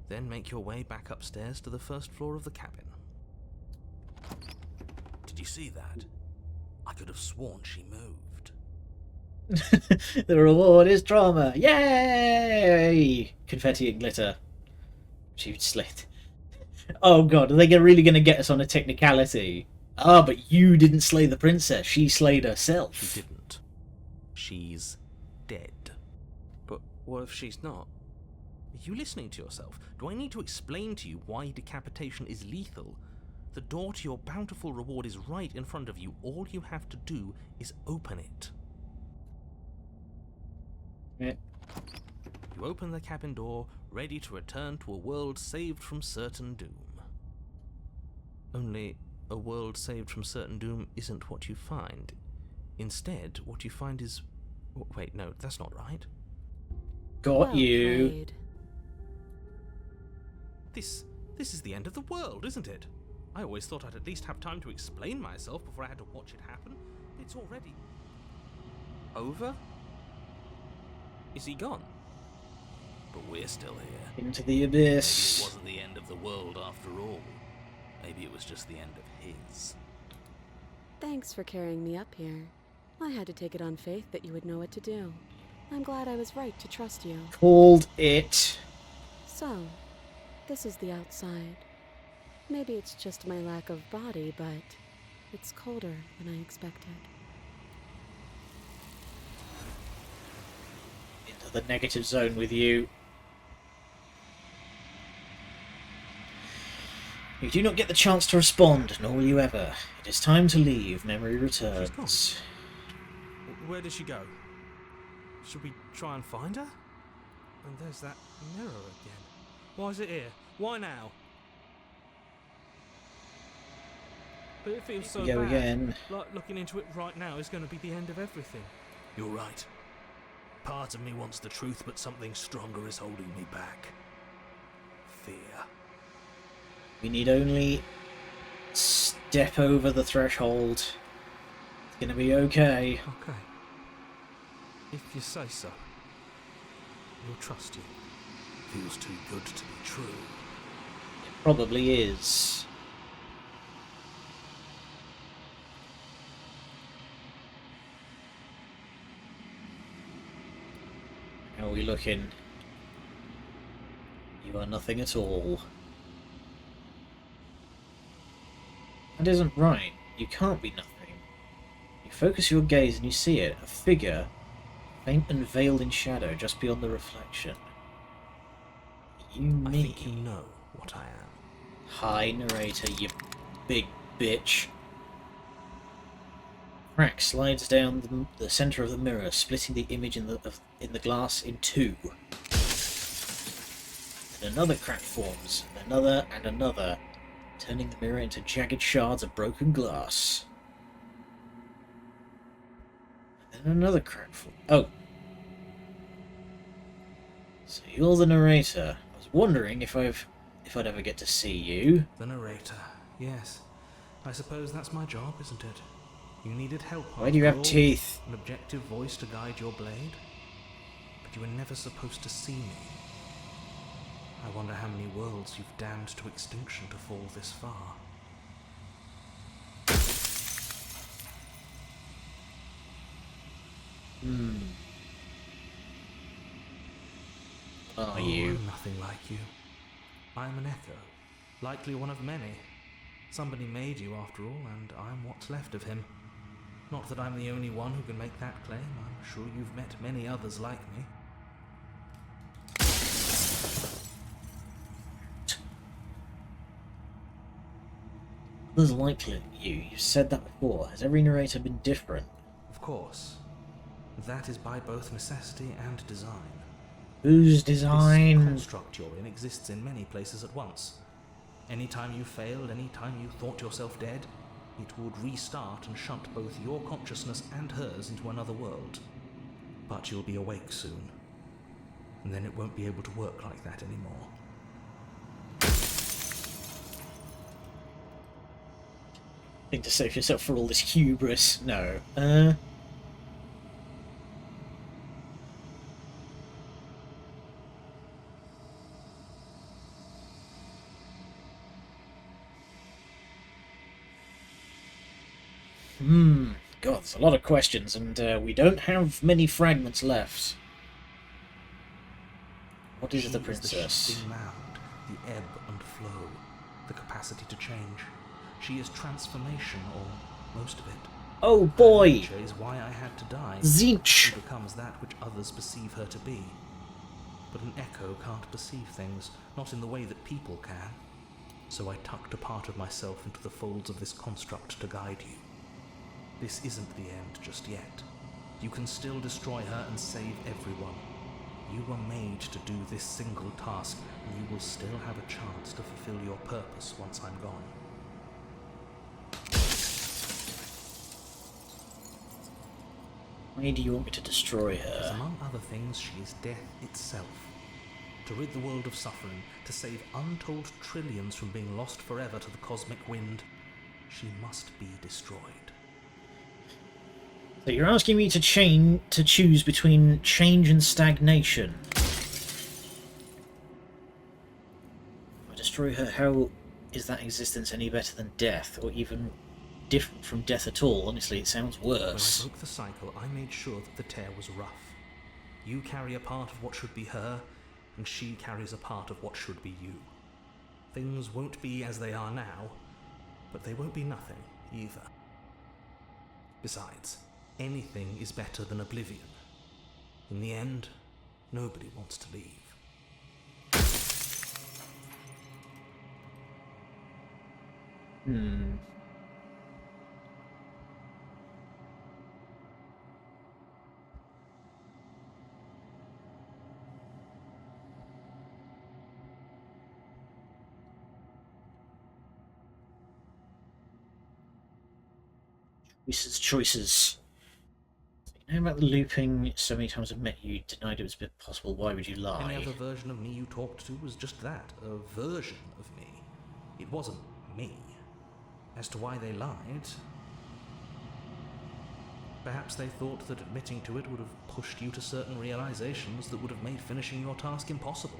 Then make your way back upstairs to the first floor of the cabin. Did you see that? I could have sworn she moved. The reward is trauma. Yay! Confetti and glitter. She slit. Oh god, are they really going to get us on a technicality? Ah, but you didn't slay the princess. She slayed herself. She didn't. She's dead. But what if she's not? Are you listening to yourself? Do I need to explain to you why decapitation is lethal? The door to your bountiful reward is right in front of you. All you have to do is open it. Yeah. You open the cabin door, ready to return to a world saved from certain doom. Only, a world saved from certain doom isn't what you find. Instead, what you find is... Wait, no, that's not right. Got Well you. played. This is the end of the world, isn't it? I always thought I'd at least have time to explain myself before I had to watch it happen. It's already... over? Is he gone? But we're still here. Into the Maybe it abyss. wasn't the end of the world after all. Maybe it was just the end of his. Thanks for carrying me up here. I had to take it on faith that you would know what to do. I'm glad I was right to trust you. Called it. So, this is the outside. Maybe it's just my lack of body, but it's colder than I expected. Into the negative zone with you. You do not get the chance to respond, nor will you ever. It is time to leave. Memory returns. Where did she go? Should we try and find her? And there's that mirror again. Why is it here? Why now? But it feels so Go bad. again. Like looking into it right now is going to be the end of everything. You're right. Part of me wants the truth, but something stronger is holding me back. Fear. We need only step over the threshold. It's gonna be okay. Okay. If you say so. We'll trust you. Feels too good to be true. It probably is. How are we looking? You are nothing at all. That isn't right. You can't be nothing. You focus your gaze and you see it. A figure, faint and veiled in shadow, just beyond the reflection. You I me. think you know what I am. Hi, narrator, you big bitch. Crack slides down the center of the mirror, splitting the image in the glass in two. Then another crack forms, and another, turning the mirror into jagged shards of broken glass. And then another crack forms. Oh. So you're the narrator. I was wondering if I'd ever get to see you. The narrator, yes. I suppose that's my job, isn't it? You needed help. Why do you have after all, teeth? an objective voice to guide your blade? But you were never supposed to see me. I wonder how many worlds you've damned to extinction to fall this far. Are Oh, you? I'm nothing like you. I'm an echo, likely one of many. Somebody made you after all, and I'm what's left of him. Not that I'm the only one who can make that claim. I'm sure you've met many others like me. Others like you. You've said that before. Has every narrator been different? Of course. That is by both necessity and design. Whose This design? construct you're in exists in many places at once. Anytime you failed, anytime you thought yourself dead, it would restart and shunt both your consciousness and hers into another world. But you'll be awake soon, and then it won't be able to work like that anymore. Think to save yourself for all this hubris? No. God, there's a lot of questions, and we don't have many fragments left. What is She the is princess? the shifting mound, the ebb and flow, the capacity to change. She is transformation, or most of it. Oh boy! Nature is why I had to die. Zinch! She becomes that which others perceive her to be. But an echo can't perceive things, not in the way that people can. So I tucked a part of myself into the folds of this construct to guide you. This isn't the end just yet. You can still destroy her and save everyone. You were made to do this single task, and you will still have a chance to fulfill your purpose once I'm gone. Why do you want me to destroy Because her? among other things, she is death itself. To rid the world of suffering, to save untold trillions from being lost forever to the cosmic wind, she must be destroyed. So you're asking me to choose between change and stagnation. If I destroy her, how is that existence any better than death, or even different from death at all? Honestly, it sounds When I worse. broke the cycle, I made sure that the tear was rough. You carry a part of what should be her, and she carries a part of what should be you. Things won't be as they are now, but they won't be nothing either. Besides, anything is better than oblivion. In the end, nobody wants to leave. Choices. You know about the looping? So many times I've met you, denied it was possible. Why would you Any lie? other version of me you talked to was just that, a version of me. It wasn't me. As to why they lied, perhaps they thought that admitting to it would have pushed you to certain realizations that would have made finishing your task impossible.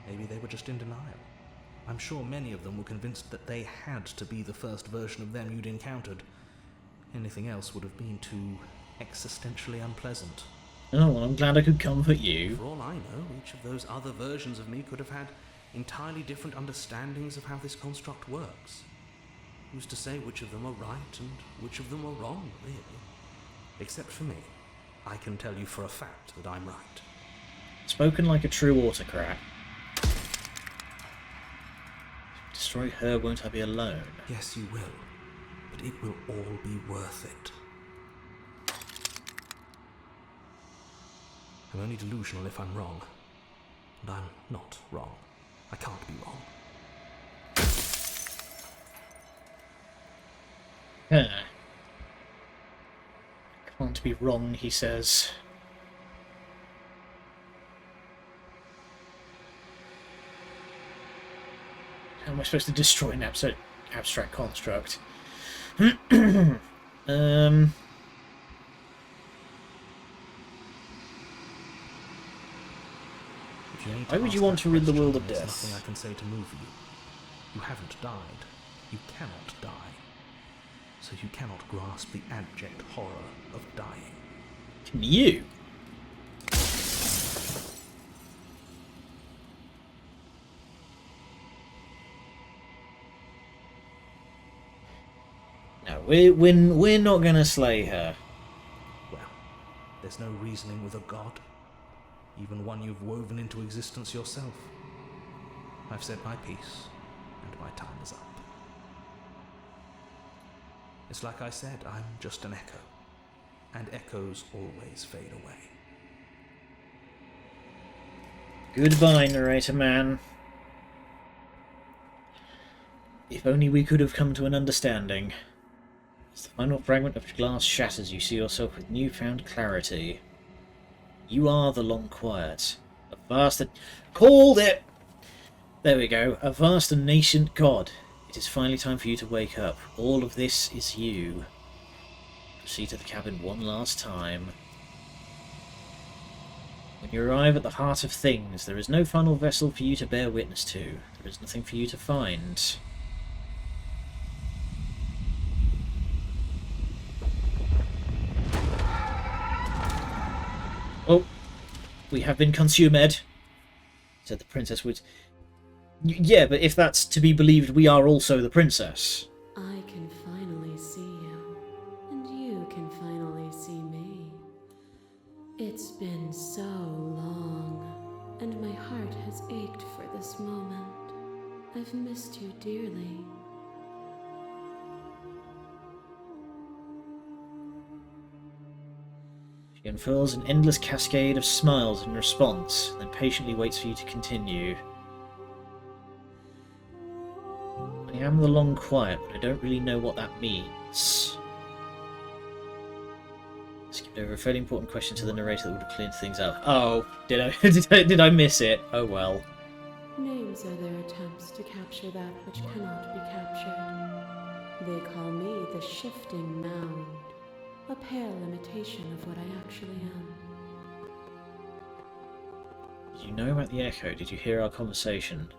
Maybe they were just in denial. I'm sure many of them were convinced that they had to be the first version of them you'd encountered. Anything else would have been too existentially unpleasant. Oh, well, I'm glad I could comfort you. For all I know, each of those other versions of me could have had entirely different understandings of how this construct works. Who's to say which of them are right and which of them are wrong, really? Except for me. I can tell you for a fact that I'm right. Spoken like a true autocrat. Destroy her, won't I be alone? Yes, you will. But it will all be worth it. I'm only delusional if I'm wrong. And I'm not wrong. I can't be wrong. Huh. Can't be wrong, he says. How am I supposed to destroy an abstract construct? Why would you want to rid the world of There's death? nothing I can say to move you. You haven't died. You cannot die. So you cannot grasp the abject horror of dying. Can you? No, we're not gonna slay her. Well, there's no reasoning with a god. Even one you've woven into existence yourself. I've said my piece, and my time is up. It's like I said, I'm just an echo. And echoes always fade away. Goodbye, narrator man. If only we could have come to an understanding. As the final fragment of glass shatters, you see yourself with newfound clarity. You are the long quiet. A vast and... Called it! There we go. A vast and nascent god. It is finally time for you to wake up. All of this is you. Proceed to the cabin one last time. When you arrive at the heart of things, there is no final vessel for you to bear witness to. There is nothing for you to find. Oh, we have been consumed, said the princess would... Yeah, but if that's to be believed, we are also the princess. I can finally see you, and you can finally see me. It's been so long, and my heart has ached for this moment. I've missed you dearly. She unfurls an endless cascade of smiles in response, then patiently waits for you to continue. I am the long quiet, but I don't really know what that means. I skipped over a fairly important question to the narrator that would have cleared things up. Oh, did I did I miss it? Oh well. Names are their attempts to capture that which cannot be captured. They call me the shifting mound, a pale imitation of what I actually am. Did you know about the echo? Did you hear our conversation?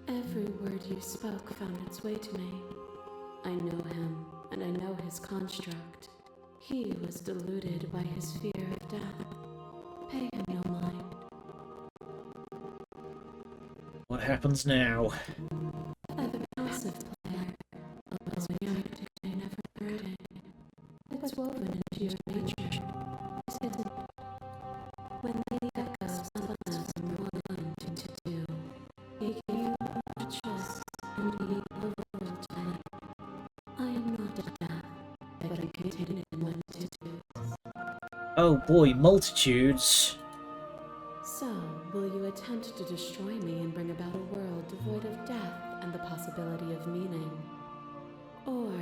Every word you spoke found its way to me. I know him, and I know his construct. He was deluded by his fear of death. Pay him no mind. What happens now? I'm a passive player, always reacting, I never heard it. It's woven into your nature, isn't it? When the echoes sometimes want to do, you choice and be overruled by it. I am not a death, but I contain in multitudes. Oh boy, multitudes. So, will you attempt to destroy me and bring about a world devoid of death and the possibility of meaning? Or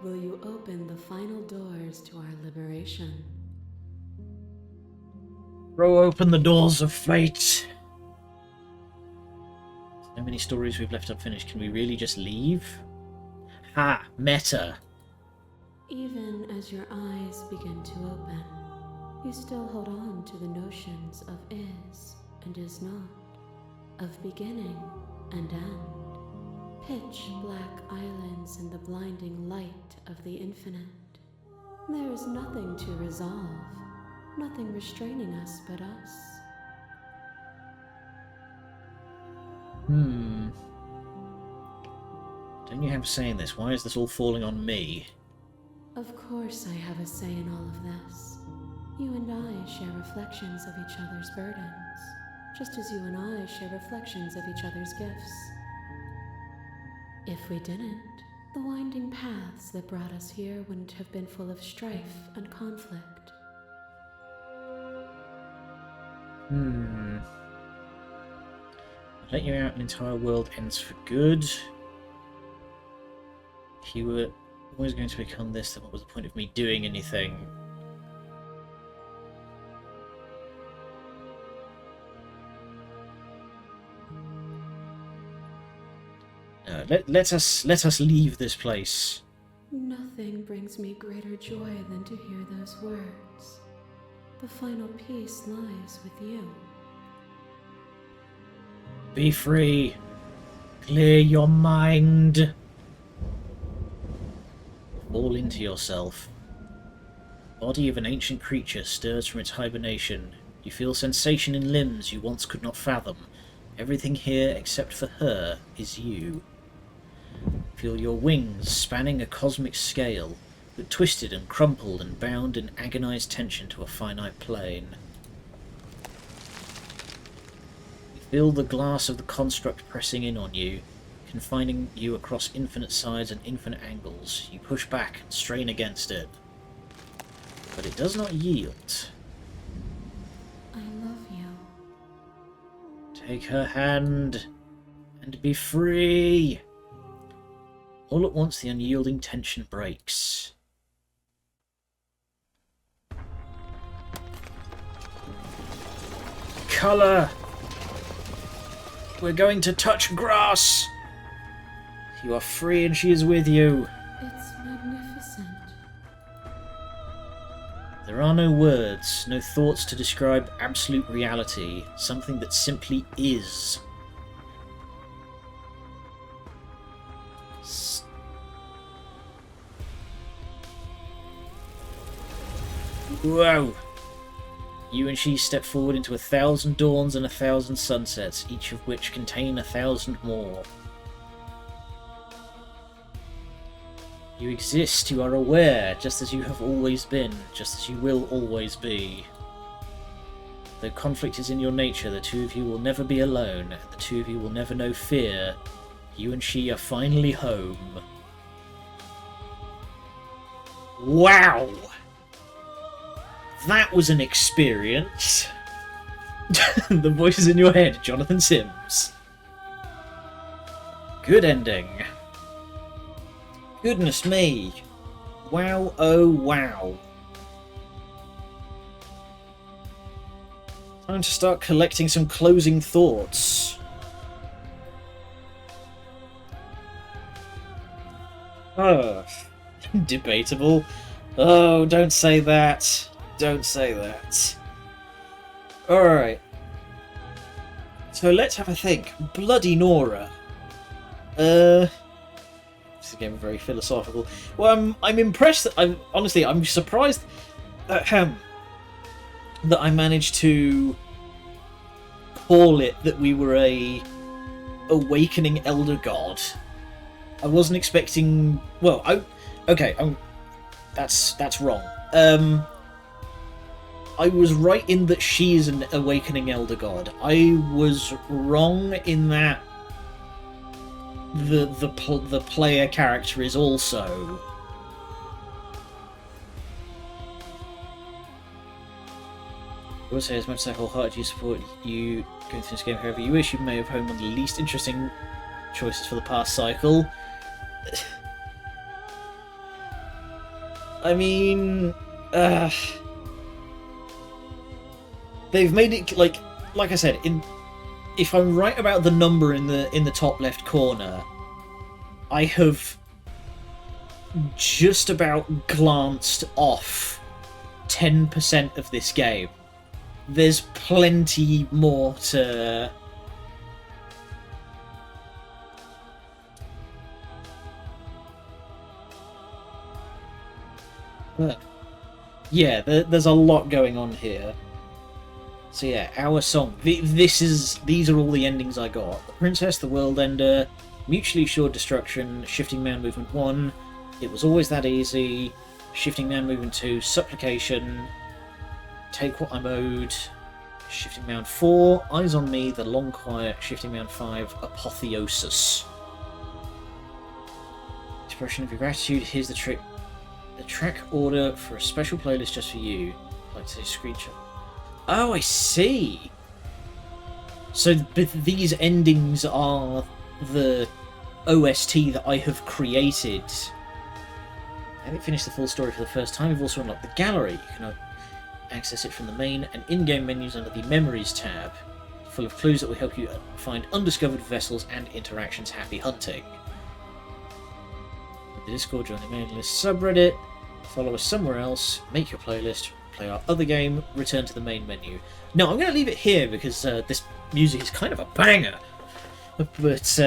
will you open the final doors to our liberation? Throw open the doors of fate. So many stories we've left unfinished. Can we really just leave? Ha! Meta! Even as your eyes begin to open, you still hold on to the notions of is and is not, of beginning and end, pitch black islands in the blinding light of the infinite. There is nothing to resolve, nothing restraining us but us. Don't you have a say in this? Why is this all falling on me? Of course I have a say in all of this. You and I share reflections of each other's burdens, just as you and I share reflections of each other's gifts. If we didn't, the winding paths that brought us here wouldn't have been full of strife and conflict. Let you out, an entire world ends for good. If you were always going to become this, then what was the point of me doing anything? Let us leave this place. Nothing brings me greater joy than to hear those words. The final peace lies with you. Be free. Clear your mind. Fall into yourself. The body of an ancient creature stirs from its hibernation. You feel sensation in limbs you once could not fathom. Everything here except for her is you. Feel your wings spanning a cosmic scale, but twisted and crumpled and bound in agonized tension to a finite plane. You feel the glass of the construct pressing in on you, confining you across infinite sides and infinite angles. You push back and strain against it, but it does not yield. I love you. Take her hand and be free. All at once the unyielding tension breaks. Colour! We're going to touch grass! You are free and she is with you. It's magnificent. There are no words, no thoughts to describe absolute reality, something that simply is. Whoa! You and she step forward into 1,000 dawns and 1,000 sunsets, each of which contain 1,000 more. You exist, you are aware, just as you have always been, just as you will always be. Though conflict is in your nature, the two of you will never be alone, the two of you will never know fear. You and she are finally home. Wow! That was an experience. The voices in your head, Jonathan Sims. Good ending. Goodness me. Wow, oh wow. Time to start collecting some closing thoughts. Debatable. Oh, don't say that. Don't say that. Alright. So let's have a think. Bloody Nora. This is again very philosophical. Well, I'm impressed that I'm surprised that I managed to call it that we were a awakening elder god. I wasn't expecting. Well, that's wrong. I was right in that she is an awakening elder god. I was wrong in that the player character is also. I will say, as much as I wholeheartedly support you going through this game, however you wish, you may have honed one of the least interesting choices for the past cycle. I mean, they've made it like I said. If I'm right about the number in the top left corner, I have just about glanced off 10% of this game. There's plenty more to. Yeah, there's a lot going on here. So yeah, our song. These are all the endings I got. The Princess, the World Ender, Mutually Assured Destruction, Shifting Man Movement 1, It Was Always That Easy, Shifting Man Movement 2, Supplication, Take what I'm owed. Shifting Mound 4. Eyes on Me. The Long Quiet. Shifting Mound 5. Apotheosis. Expression of your gratitude. Here's the trick. The track order for a special playlist just for you. I'd like to say screenshot. Oh, I see. So these endings are the OST that I have created. Having finished the full story for the first time, we've also unlocked the gallery. You can access it from the main and in-game menus under the Memories tab, full of clues that will help you find undiscovered vessels and interactions. Happy hunting. The Discord, join the mailing list subreddit, follow us somewhere else, make your playlist, play our other game, return to the main menu. No, I'm going to leave it here because this music is kind of a banger. But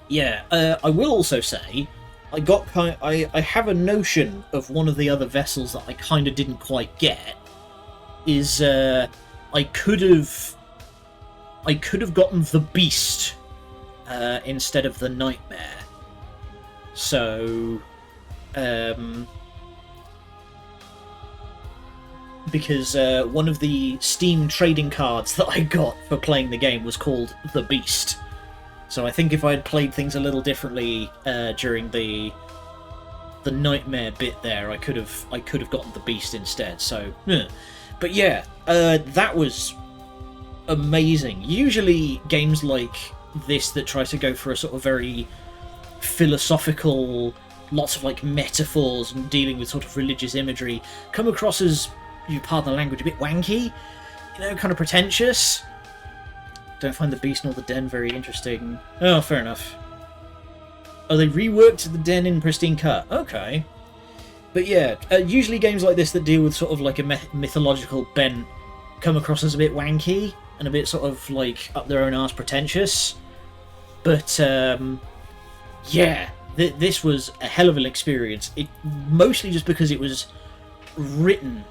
yeah, I will also say I have a notion of one of the other vessels that I kind of didn't quite get. Is I could have gotten the Beast instead of the Nightmare. So because one of the Steam trading cards that I got for playing the game was called the Beast. So I think if I had played things a little differently during the Nightmare bit there, I could have gotten the Beast instead. So, but yeah, that was amazing. Usually games like this that try to go for a sort of very philosophical, lots of like metaphors and dealing with sort of religious imagery come across as, you pardon the language, a bit wanky, you know, kind of pretentious. Don't find the Beast nor the Den very interesting. Oh, fair enough. Oh, they reworked the Den in pristine cut. Okay. But yeah, usually games like this that deal with sort of like a mythological bent come across as a bit wanky and a bit sort of like up their own arse pretentious. But yeah, this was a hell of an experience. It mostly just because it was written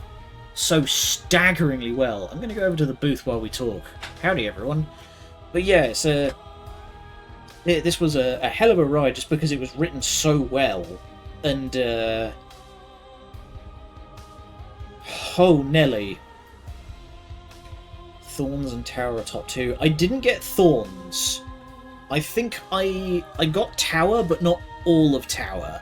so staggeringly well. I'm going to go over to the booth while we talk. Howdy, everyone. But yeah, this was a hell of a ride just because it was written so well. And, oh, Nelly. Thorns and Tower are top 2. I didn't get Thorns. I think I got Tower, but not all of Tower.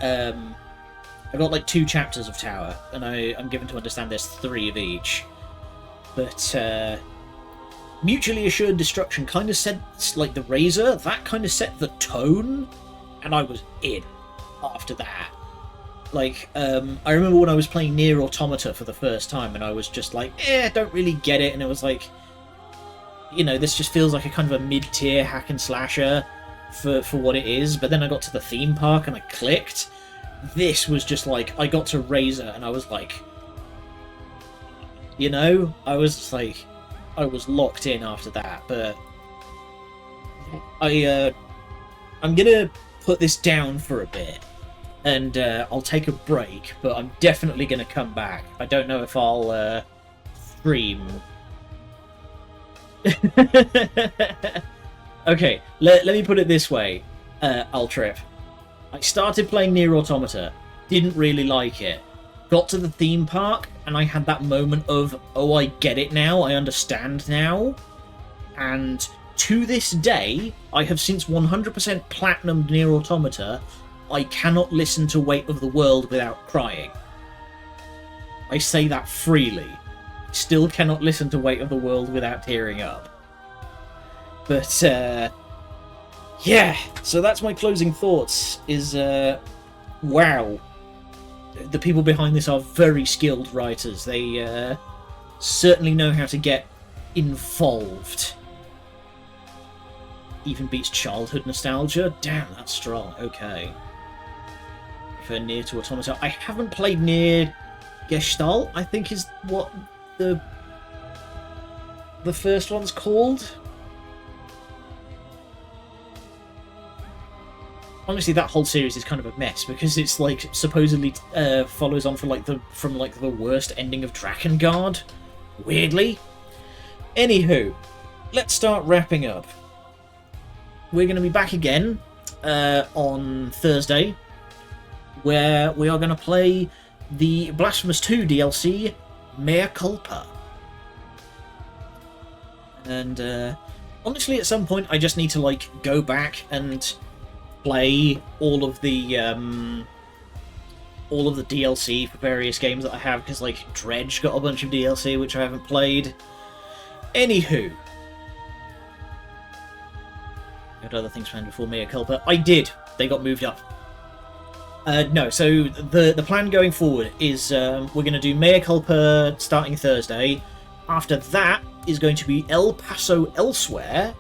I got like 2 chapters of Tower, and I'm given to understand there's 3 of each. But Mutually Assured Destruction kind of said, like the Razor, that kind of set the tone, and I was in after that. Like, I remember when I was playing Nier Automata for the first time, and I was just like, I don't really get it, and it was like, you know, this just feels like a kind of a mid-tier hack and slasher for what it is. But then I got to the theme park and I clicked. This was just like, I got to Razor and I was like, you know, I was locked in after that. But I'm gonna put this down for a bit and I'll take a break, but I'm definitely gonna come back. I don't know if I'll stream. Okay, let me put it this way, Ultrip. I started playing Nier Automata, didn't really like it. Got to the theme park, and I had that moment of, oh, I get it now, I understand now. And to this day, I have since 100% platinumed Nier Automata. I cannot listen to Weight of the World without crying. I say that freely. Still cannot listen to Weight of the World without tearing up. But, yeah, so that's my closing thoughts, is, wow. The people behind this are very skilled writers. They, certainly know how to get involved. Even beats childhood nostalgia? Damn, that's strong. Okay. For Nier to Automata. I haven't played Nier Gestalt, I think is what the first one's called. Honestly, that whole series is kind of a mess because it's like supposedly follows on from the worst ending of Drakengard. Weirdly. Anywho, let's start wrapping up. We're going to be back again on Thursday, where we are going to play the Blasphemous 2 DLC, mea culpa. And honestly, at some point, I just need to like go back and play all of the DLC for various games that I have, because like Dredge got a bunch of DLC which I haven't played. Anywho, I had other things planned before mea culpa. I did. They got moved up. No, so the plan going forward is we're going to do mea culpa starting Thursday. After that is going to be El Paso Elsewhere.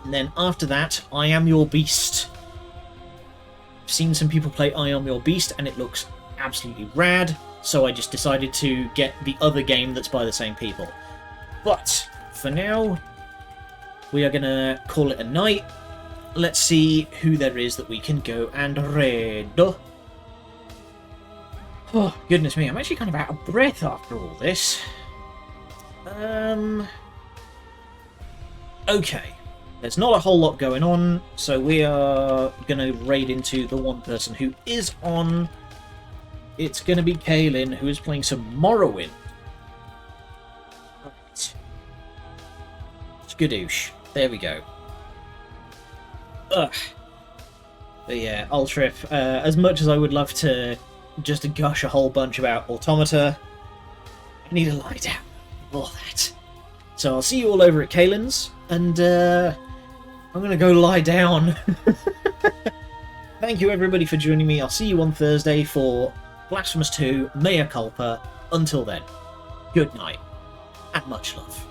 And then after that, I Am Your Beast. I've seen some people play I Am Your Beast and it looks absolutely rad, so I just decided to get the other game that's by the same people. But for now, we are going to call it a night. Let's see who there is that we can go and raid. Oh, goodness me, I'm actually kind of out of breath after all this. Okay. There's not a whole lot going on, so we are going to raid into the one person who is on. It's going to be Kaylin, who is playing some Morrowind. Right. Skadoosh. There we go. Ugh. But yeah, Ultrip, as much as I would love to just gush a whole bunch about Automata, I need to lie down with all that. So I'll see you all over at Kaylin's, and I'm going to go lie down. Thank you everybody for joining me. I'll see you on Thursday for Blasphemous 2 Mea Culpa. Until then, good night, and much love.